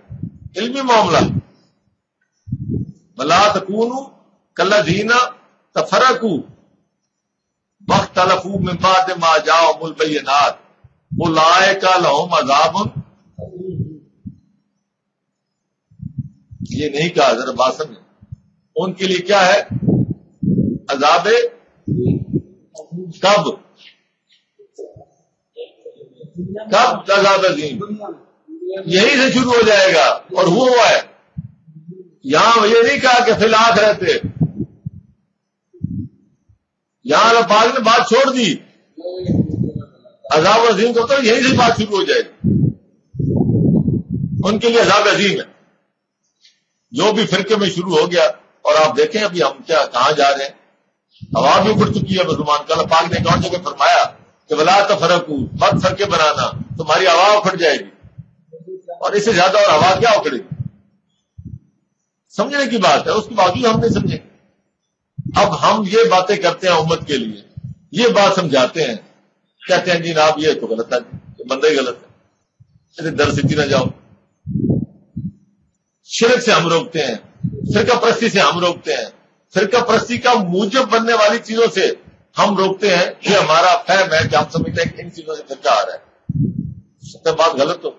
علمی معاملہ. وَلَا تَكُونُوا كَالَّذِينَ تَفَرَّقُوا وَاخْتَلَفُوا مِن بَعْدِ مَا جَاءَهُمُ الْبَيِّنَاتُ أُولَٰئِكَ لَهُمْ عَذَابٌ. یہ نہیں کہا، ذرا بات سمجھیں، ان کے لیے کیا ہے؟ عذاب. کب عذاب عظیم؟ یہی سے شروع ہو جائے گا، اور ہوا ہے. یہاں یہ نہیں کہا کہ فی الآخرت، یہاں اللہ پاک نے بات چھوڑ دی. عذاب عظیم کا مطلب یہیں سے بات شروع ہو جائے گی. ان کے لیے عذاب عظیم ہے جو بھی فرقے میں شروع ہو گیا. اور آپ دیکھیں ابھی ہم کیا کہاں جا رہے ہیں، ہوا بھی اٹھ چکی ہے مسلمان کا. اللہ پاک نے ایک اور جگہ فرمایا کہ ولا تفرقوا، مت فرقے بنانا، تمہاری ہوا اکھڑ جائے گی. اور اس سے زیادہ اور ہوا کیا اکھڑے گی؟ سمجھنے کی بات ہے، اس کے باوجود ہم نہیں سمجھیں. اب ہم یہ باتیں کرتے ہیں امت کے لیے، یہ بات سمجھاتے ہیں، کہتے ہیں جی جناب یہ تو غلط ہے، یہ بندہ ہی غلط ہے، در سیدھی نہ جاؤ. شرک سے ہم روکتے ہیں، فرقہ پرستی سے ہم روکتے ہیں، فرقہ پرستی کا موجب بننے والی چیزوں سے ہم روکتے ہیں. یہ ہمارا فہم ہے کہ ہم سمجھتے ہیں کہ ان چیزوں سے فرقہ آ رہا ہے. سب بات غلط ہو،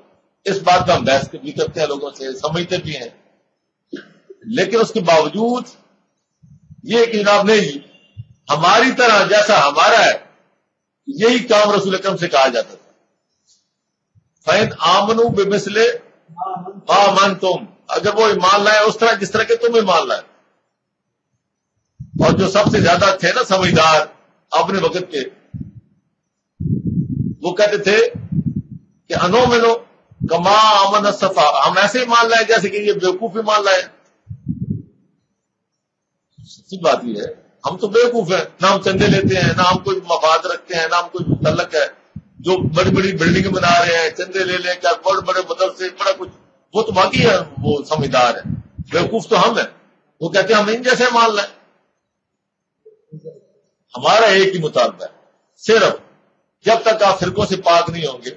اس بات کا ہم بحث بھی کرتے ہیں، لوگوں سے سمجھتے بھی ہیں. لیکن اس کے باوجود یہ کہ جناب نہیں، ہماری طرح جیسا ہمارا ہے، یہی کام رسول اکرم سے کہا جاتا تھا. فَإِنْ آمَنُوا بِمِثْلِ مَا آمَنْتُمْ، اگر وہ ایمان لائے اس طرح جس طرح کہ تم ایمان لائے. اور جو سب سے زیادہ تھے نا سمجھدار اپنے وقت کے، وہ کہتے تھے کہ انو منو کما امن الصفا، ہم ایسے ایمان لائے جیسے کہ یہ بیوقوف ایمان لائے. سچی بات یہ ہے، ہم تو بیوقوف ہیں، نہ ہم چندے لیتے ہیں، نہ ہم کوئی مفاد رکھتے ہیں، نہ ہم کوئی متعلق ہے. جو بڑی بڑی بلڈنگ بنا رہے ہیں، چندے لے لیں، کیا بڑے بڑے مدرسے، بڑا کچھ، وہ تو باقی ہے، وہ سمجھدار ہے. بیوقوف تو ہم ہیں. وہ کہتے ہیں ہم ان جیسے مان لائیں. ہمارا ایک ہی مطالبہ ہے، صرف جب تک آپ فرقوں سے پاک نہیں ہوں گے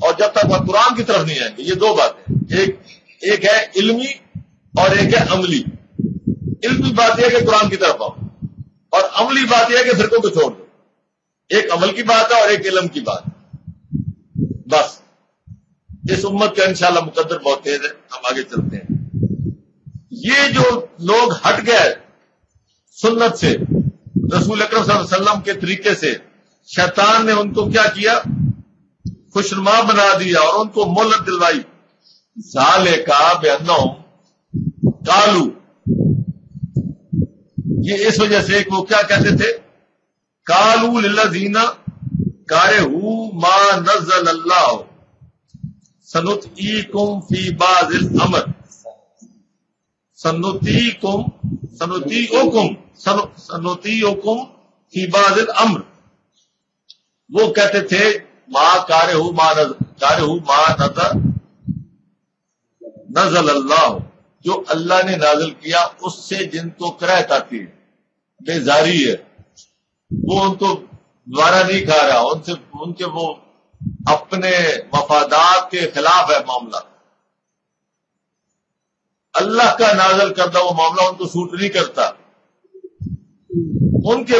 اور جب تک آپ قرآن کی طرف نہیں آئیں گے. یہ دو باتیں، ایک ہے علمی اور ایک ہے عملی. علمی بات یہ ہے کہ قرآن کی طرف آؤ، اور عملی بات یہ ہے کہ فرقوں کو چھوڑ دو. ایک عمل کی بات ہے اور ایک علم کی بات. بس اس امت کا انشاءاللہ مقدر بہت تیز ہے. ہم آگے چلتے ہیں. یہ جو لوگ ہٹ گئے سنت سے، رسول اکرم صلی اللہ علیہ وسلم کے طریقے سے، شیطان نے ان کو کیا کیا؟ خوشنما بنا دیا اور ان کو مہلت دلوائی. ذالکا بأنہم قالوا، یہ اس وجہ سے کہ وہ کیا کہتے تھے، قالوا للذین کارہوا ما نزل اللہ سنطیعکم فی بعض الامر، سنطیعکم فی بعض الامر، وہ کہتے تھے ما کارہوا ما نزل اللہ، جو اللہ نے نازل کیا اس سے جن کو کراہت آتی ہے، بیزاری ہے، وہ ان کو دوبارہ نہیں کھا رہا، ان کے وہ اپنے مفادات کے خلاف ہے معاملہ، اللہ کا نازل کردہ وہ معاملہ ان کو سوٹ نہیں کرتا، ان کے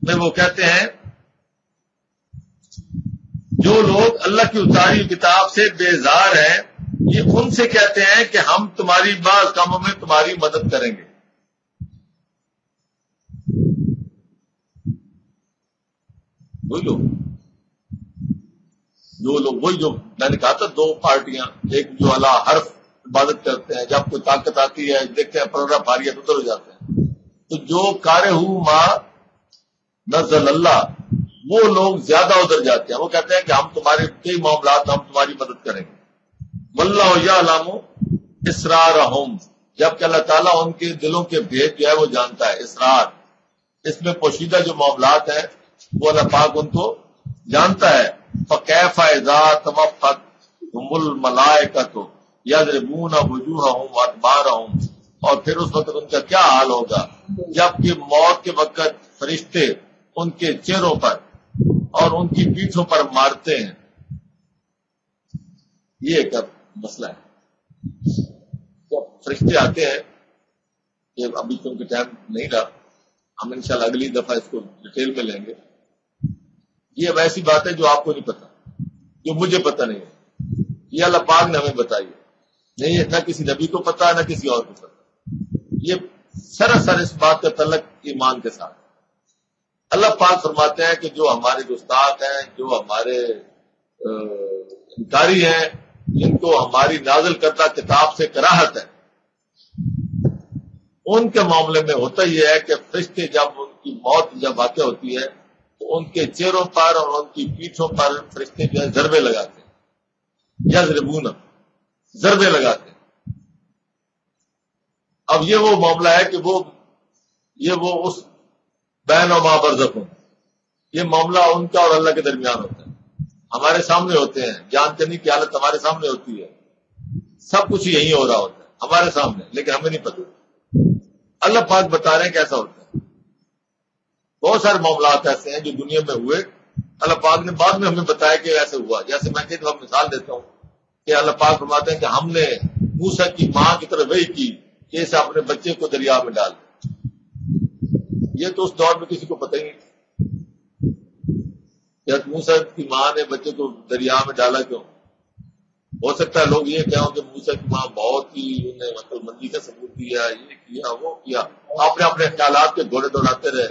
میں وہ کہتے ہیں جو لوگ اللہ کی اتاری کتاب سے بیزار ہیں، یہ ان سے کہتے ہیں کہ ہم تمہاری بعض کاموں میں تمہاری مدد کریں گے۔ وہی لوگ وہی جو میں نے کہا تھا، دو پارٹیاں، ایک جو اللہ حرف عبادت کرتے ہیں، جب کوئی طاقت آتی ہے دیکھتے ہیں پروگرام بھاری ہے تو ادھر ہو جاتے ہیں، تو جو کارہوا ما نزل اللہ، وہ لوگ زیادہ ادھر جاتے ہیں، وہ کہتے ہیں کہ ہم تمہارے کئی معاملات ہم تمہاری مدد کریں گے۔ واللہ یعلم اسرارہم، جبکہ اللہ تعالیٰ ان کے دلوں کے بھید جو ہے وہ جانتا ہے، اسرار اس میں پوشیدہ جو معاملات ہیں وہ اللہ پاک ان کو جانتا ہے۔ فکیف اذا توفتہم الملائکۃ یضربون وجوہہم وادبارہم، اور پھر اس وقت ان کا کیا حال ہوگا جبکہ موت کے وقت فرشتے ان کے چہروں پر اور ان کی پیٹھوں پر مارتے ہیں۔ یہ ایک مسئلہ ہے، جب فرشتے آتے ہیں، یہ ابھی کیونکہ ٹائم نہیں رہا، ہم انشاءاللہ اگلی دفعہ اس کو ڈیٹیل میں لیں گے۔ یہ ویسی بات ہے جو آپ کو نہیں پتا، جو مجھے پتہ نہیں ہے، یہ اللہ پاک نے ہمیں بتائی ہے، نہیں ہے نہ کسی نبی کو پتا نہ کسی اور کو پتا، یہ سراسر اس بات کا تعلق ایمان کے ساتھ۔ اللہ پاک فرماتے ہیں کہ جو ہمارے گستاخ ہیں، جو ہمارے انکاری ہیں، جن کو ہماری نازل کردہ کتاب سے کراہت ہے، ان کے معاملے میں ہوتا یہ ہے کہ فرشتے جب ان کی موت جب واقع ہوتی ہے تو ان کے چہروں پر اور ان کی پیٹھوں پر فرشتے جو ہے ضربے لگاتے ہیں، یضربون، ضربے لگاتے ہیں۔ اب یہ وہ معاملہ ہے کہ وہ اس بین و ما برزخ، یہ معاملہ ان کا اور اللہ کے درمیان ہوتا ہے، ہمارے سامنے ہوتے ہیں، جان کرنے کی حالت ہمارے سامنے ہوتی ہے، سب کچھ یہی ہو رہا ہوتا ہے ہمارے سامنے، لیکن ہمیں نہیں پتہ۔ اللہ پاک بتا رہے ہیں کیسا ہوتا ہے۔ بہت سارے معاملات ایسے ہیں جو دنیا میں ہوئے، اللہ پاک نے بعد میں ہمیں بتایا کہ ایسے ہوا۔ جیسے میں کئی دفعہ مثال دیتا ہوں کہ اللہ پاک فرماتے ہیں کہ ہم نے موسیٰ کی ماں کی طرف وحی کی کہ اسے اپنے بچے کو دریا میں ڈال دے۔ یہ تو اس دور میں کسی کو پتہ ہی نہیں، جب موسیٰ کی ماں نے بچے کو دریا میں ڈالا کیوں؟ ہو سکتا ہے لوگ یہ کہیں کہ موسیٰ کی ماں بہت ہی انہیں مطلب مندی کا ثبوت دیا، یہ کیا وہ کیا، اپنے خیالات کے گھوڑے دوڑاتے رہے،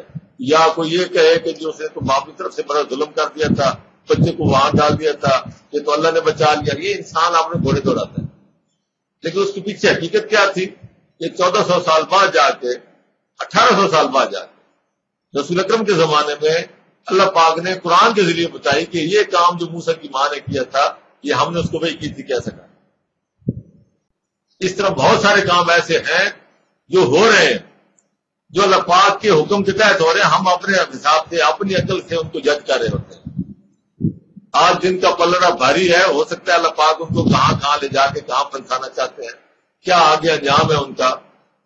یا کوئی یہ کہے کہ جو اسے تو باپ کی طرف سے بڑا ظلم کر دیا تھا، بچے کو وہاں ڈال دیا تھا، یہ تو اللہ نے بچا لیا۔ یہ انسان اپنے گھوڑے دوڑاتا ہے، لیکن اس کے پیچھے حقیقت کیا تھی؟ یہ 1400 سال بعد جا کے 1800 سال بعد جا کے رسول اکرم کے زمانے میں اللہ پاک نے قرآن کے ذریعے بتائی کہ یہ کام جو موسیٰ کی ماں نے کیا تھا یہ ہم نے اس کو وحی کی تھی کیسے کرا۔ اس طرح بہت سارے کام ایسے ہیں جو ہو رہے ہیں، جو اللہ پاک کے حکم کے تحت ہو رہے ہیں، ہم اپنے حساب سے اپنی عقل سے ان کو جج کر رہے ہوتے ہیں۔ آج جن کا پلڑا بھاری ہے، ہو سکتا ہے اللہ پاک ان کو کہاں کہاں لے جا کے کہاں پھنسانا چاہتے ہیں، کیا آگے انجام ہے ان کا،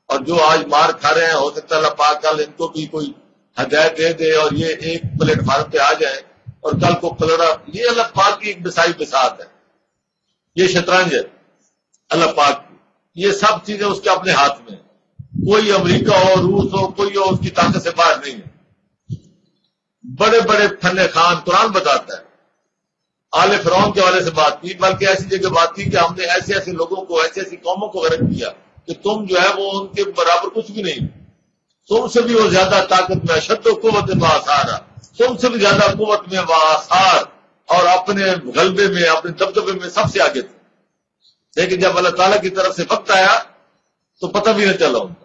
اور جو آج مار کھا رہے ہیں ہو سکتا ہے اللہ پاک کل ان کو بھی کوئی ہدایت دے دے اور یہ ایک پلیٹ فارم پہ آ جائیں اور کل کو پلڑا۔ یہ اللہ پاک کی ایک بسائی بساط ہے، یہ شطرنج ہے اللہ پاک کی، یہ سب چیزیں اس کے اپنے ہاتھ میں ہیں۔ کوئی امریکہ ہو، روس ہو، کوئی ہو، اس کی طاقت سے باہر نہیں ہے۔ بڑے بڑے فن خان قرآن بتاتا ہے، آل فرعون کے والے سے بات کی، بلکہ ایسی جگہ بات کی کہ ہم نے ایسے ایسے لوگوں کو، ایسی ایسی قوموں کو غرق کیا کہ تم جو ہے وہ ان کے برابر کچھ بھی نہیں، تم سے بھی وہ زیادہ طاقت میں، شد و قوت میں آثار، تم سے بھی زیادہ قوت میں وہ آثار، اور اپنے غلبے میں، اپنے دبدبے میں سب سے آگے تھے، لیکن جب اللہ تعالیٰ کی طرف سے وقت آیا تو پتہ بھی نہ چلا ان کا.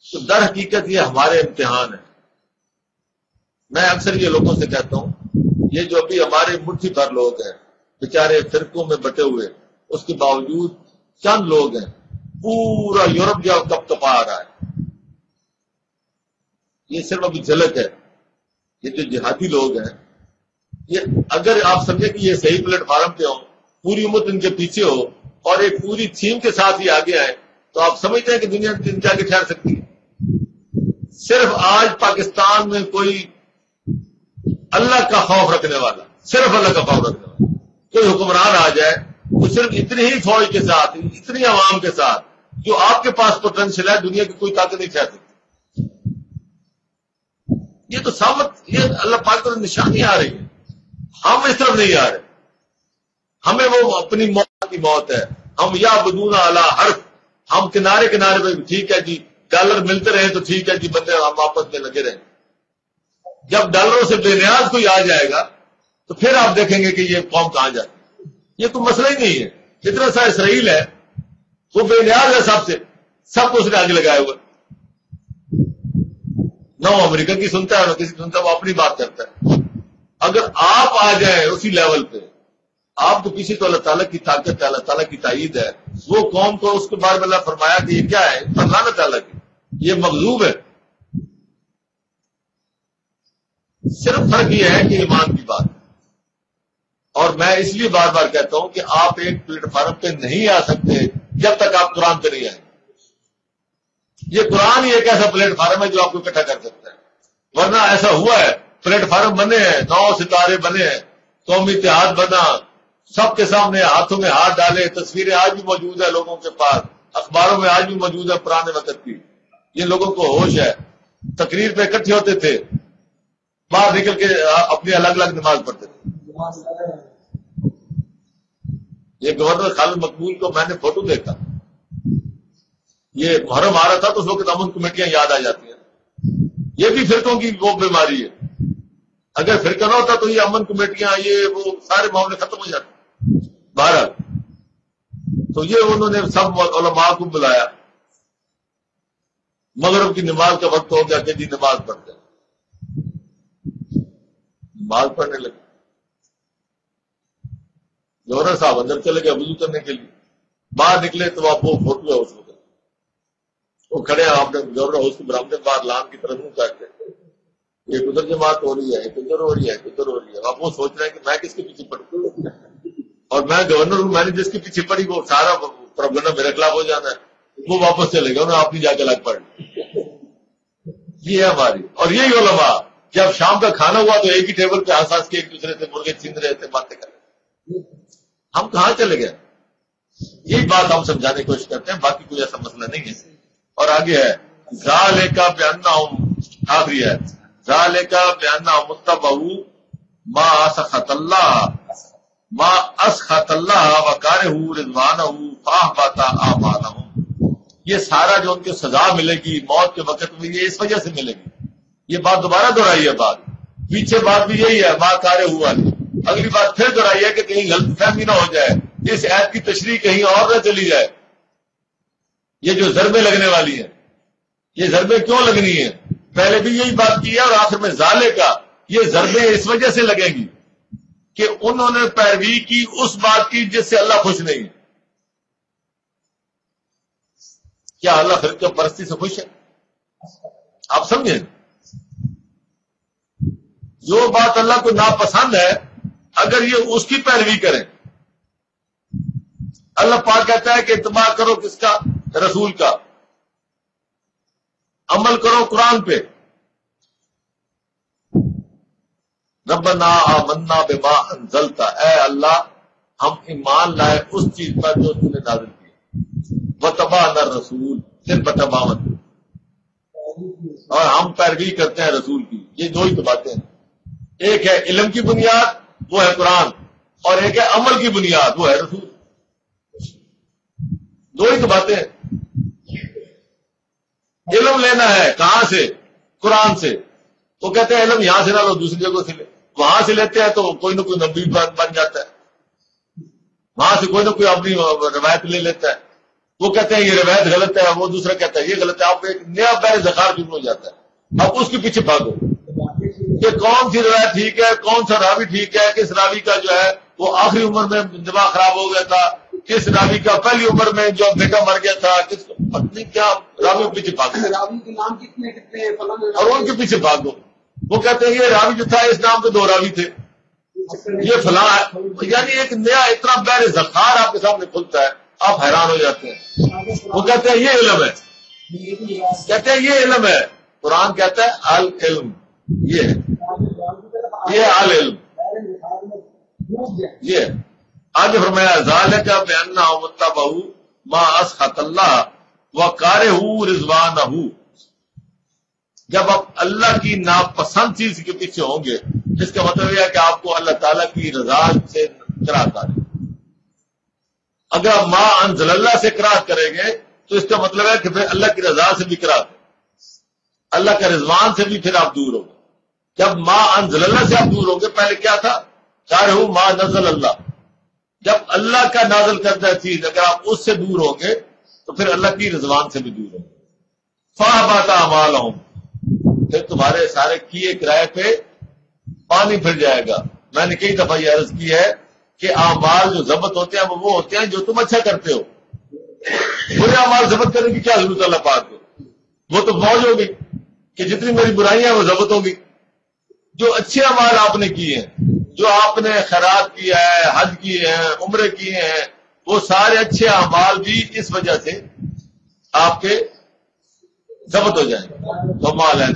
تو در حقیقت یہ ہمارے امتحان ہے. میں اکثر یہ لوگوں سے کہتا ہوں، یہ جو ابھی ہمارے مٹھی بھر لوگ ہیں بیچارے فرقوں میں بٹے ہوئے، اس کے باوجود چند لوگ ہیں، پورا یورپ جو کپ کپا آ رہا ہے. یہ صرف ابھی جھلک ہے. یہ جو جہادی لوگ ہیں، یہ اگر آپ سمجھیں کہ یہ صحیح پلیٹ فارم پہ ہوں، پوری امت ان کے پیچھے ہو اور ایک پوری تھیم کے ساتھ ہی آگے آئے، تو آپ سمجھتے ہیں کہ دنیا ان کے آگے ٹھہر سکتی ہے. صرف آج پاکستان میں کوئی اللہ کا خوف رکھنے والا، صرف اللہ کا خوف رکھنے والا کوئی حکمران آ جائے، وہ صرف اتنی ہی فوج کے ساتھ، اتنی عوام کے ساتھ جو آپ کے پاس پوٹینشیل ہے، دنیا کی کوئی طاقت نہیں ٹھہر سکتی. یہ تو سامت، یہ اللہ پاک پر نشانی آ رہی ہے. ہم اس طرف نہیں آ رہے. ہمیں وہ اپنی موت کی موت ہے. ہم یا بدون اعلی حرف، ہم کنارے کنارے پہ ٹھیک ہے جی، ڈالر ملتے رہے تو ٹھیک ہے جی، بندے ہم آپس میں لگے رہیں. جب ڈالروں سے بے نیاز کوئی آ جائے گا تو پھر آپ دیکھیں گے کہ یہ قوم کہاں جاتی ہے. یہ کوئی مسئلہ ہی نہیں ہے. جتنا سا اسرائیل ہے وہ بے نیاز ہے سب سے، سب کو اس نے آگے لگایا ہوا. نہ وہ امریکہ کی سنتا ہے نہ کسی کی سنتا ہے، وہ اپنی بات کرتا ہے. اگر آپ آ جائیں اسی لیول پہ، آپ کو پیچھے تو اللہ تعالیٰ کی طاقت ہے، اللہ تعالیٰ کی تائید ہے. وہ قوم کو اس کے بارے میں اللہ فرمایا کہ یہ کیا ہے، پر لعنت تعالیٰ کی، یہ مغلوب ہے. صرف فرق یہ ہے کہ ایمان کی بات ہے. اور میں اس لیے بار بار کہتا ہوں کہ آپ ایک پلیٹ فارم پہ نہیں آ سکتے جب تک آپ قرآن پہ نہیں آئیں. یہ قرآن ہی ایک ایسا پلیٹ فارم ہے جو آپ کو اکٹھا کر سکتا ہے. ورنہ ایسا ہوا ہے، پلیٹ فارم بنے ہیں، 9 ستارے بنے ہیں، قومی اتحاد بنا، سب کے سامنے ہاتھوں میں ہاتھ ڈالے. تصویریں آج بھی موجود ہیں لوگوں کے پاس، اخباروں میں آج بھی موجود ہے پرانے وقت کی. یہ لوگوں کو ہوش ہے. تقریر پہ اکٹھے ہوتے تھے، باہر نکل کے اپنی الگ الگ نماز پڑھتے تھے. یہ گورنر خالد مقبول کو میں نے فوٹو دیکھا، یہ محرم آ رہا تھا تو اس وقت امن کمیٹیاں یاد آ جاتی ہیں. یہ بھی فرقوں کی وہ بیماری ہے. اگر فرقہ نہ ہوتا تو یہ امن کمیٹیاں، یہ وہ سارے معاملے ختم ہو جاتے. بہرحال تو یہ انہوں نے سب علماء کو بلایا. مغرب کی نماز کا وقت ہو گیا کہ جی نماز پڑھتے ہیں. نماز پڑھنے لگے. گورنر صاحب اندر چلے گئے وضو کرنے کے لیے. باہر نکلے تو آپ وہ فوٹو ہے اس وقت، وہ کھڑے ہیں آپ نے گورنر ہاؤس کے برآمدے باہر لان کی طرف منہ کر کے، ایک ادھر جماعت ہو رہی ہے، ایک ادھر ہو رہی ہے، ایک ادھر ہو رہی ہے. آپ وہ سوچ رہے ہیں کہ میں کس کے پیچھے پڑوں، اور میں گورنر ہوں، میں نے جس کے پیچھے پڑی وہ سارا پروگرام میرے خلاف ہو جانا ہے. وہ واپس چلے گئے، انہوں نے اپنی جا کے الگ پڑھ لی. یہ ہے ہماری. اور یہی علماء جب شام کا کھانا ہوا تو ایک ہی ٹیبل پہ ہنس ہنس کے ایک دوسرے سے مرغے چھین رہے تھے، باتیں کر رہے تھے. ہم کہاں چلے گئے؟ یہی بات ہم سمجھانے کی کوشش کرتے ہیں، باقی کوئی ایسا مسئلہ نہیں ہے. اور آگے ہے ذالک بانہم، آخری ہے ذالک بانہم متبعوا ما اسخط اللہ وکرہوا رضوانہ فاحبط اعمالہم. یہ سارا جو ان کو سزا ملے گی موت کے وقت میں، یہ اس وجہ سے ملے گی. یہ بات دوبارہ دہرائی ہے. بات پیچھے بات بھی یہی ہے، ما کرہوا. اگلی بات پھر دہرائی ہے کہ کہیں غلط فہمی نہ ہو جائے، اس آیت کی تشریح کہیں اور نہ چلی جائے. یہ جو ضربیں لگنے والی ہیں، یہ ضربیں کیوں لگنی ہیں؟ پہلے بھی یہی بات کی ہے، اور آخر میں ذالک کا یہ ضربیں اس وجہ سے لگیں گی کہ انہوں نے پیروی کی اس بات کی جس سے اللہ خوش نہیں ہے. کیا اللہ فرقہ پرستی سے خوش ہے؟ آپ سمجھیں، جو بات اللہ کو ناپسند ہے اگر یہ اس کی پیروی کریں، اللہ پاک کہتا ہے کہ اتباع کرو کس کا؟ رسول کا. عمل کرو قرآن پہ. ربنا آمنا بما انزلتا، اے اللہ ہم ایمان لائے اس چیز پر جو تم نے نازل کی. وتبعنا الرسول 52، اور ہم پیروی کرتے ہیں رسول کی. یہ دو ہی تو باتیں ہیں. ایک ہے علم کی بنیاد، وہ ہے قرآن، اور ایک ہے عمل کی بنیاد، وہ ہے رسول. دو ہی تو باتیں ہیں. علم لینا ہے کہاں سے؟ قرآن سے. وہ کہتے ہیں علم یہاں سے نہ لو، دوسری جگہ سے لے. وہاں سے لیتے ہیں تو کوئی نہ کوئی نبی بن جاتا ہے، وہاں سے کوئی نہ کوئی اپنی روایت لے لیتا ہے، وہ کہتے ہیں یہ روایت غلط ہے، وہ دوسرا کہتا ہے یہ غلط ہے، آپ ایک نیا بیر ذخار شروع ہو جاتا ہے، اب اس کے پیچھے بھاگو کہ کون سی روایت ٹھیک ہے، کون سا راوی ٹھیک ہے، کس راوی کا جو ہے وہ آخری عمر میں دماغ خراب ہو گیا تھا، کس راوی کا پہلی عمر میں جو بیٹا مر گیا تھا، کس پتنی کیا راوی کے پیچھے بھاگو، راوی کے نام کتنے اور ان کے پیچھے بھاگو. وہ کہتے ہیں یہ راوی جو تھا اس نام کے 2 راوی تھے، یہ فلاں ہے. یعنی ایک نیا اتنا بیر ذخار آپ کے سامنے کھلتا ہے، آپ حیران ہو جاتے ہیں. وہ کہتے ہیں یہ علم ہے، کہتے ہیں یہ علم ہے. قرآن کہتا ہے العلم، یہ ہے، یہ العلم، یہ ہے. آگے فرمایا ذالک بأنہم اتبعوا ما اسخط اللہ وکرہوا رضوانہ. جب آپ اللہ کی ناپسند چیز کے پیچھے ہوں گے، اس کا مطلب یہ ہے کہ آپ کو اللہ تعالیٰ کی رضا سے کراہت آ رہی. اگر آپ ما انزل اللہ سے کراہت کریں گے تو اس کا مطلب ہے کہ پھر اللہ کی رضا سے بھی کراہت ہے، اللہ کا رضوان سے بھی پھر آپ دور ہوں گے. جب ما انزل اللہ سے آپ دور ہوں گے، پہلے کیا تھا؟ کارہوا ما نزل اللہ. جب اللہ کا نازل کردہ چیز اگر آپ اس سے دور ہوں گے تو پھر اللہ کی رضوان سے بھی دور ہوں گے. فَأَحْبَطَ أَعْمَالَهُمْ، پھر تمہارے سارے کیے کرائے پہ پانی پھر جائے گا. میں نے کئی دفعہ یہ عرض کی ہے کہ اعمال جو ضبط ہوتے ہیں وہ ہوتے ہیں جو تم اچھا کرتے ہو. برے اعمال ضبط کرنے کی کیا ضرورت اللہ پاک کو؟ وہ تو موج ہوگی کہ جتنی میری برائیاں وہ ضبط ہوگی. جو اچھے اعمال آپ نے کیے ہیں، جو آپ نے خیرات کیا ہے، حج کیے ہیں، عمرے کیے ہیں، وہ سارے اچھے اعمال بھی اس وجہ سے آپ کے ضبط ہو جائیں گے. تو مال ہے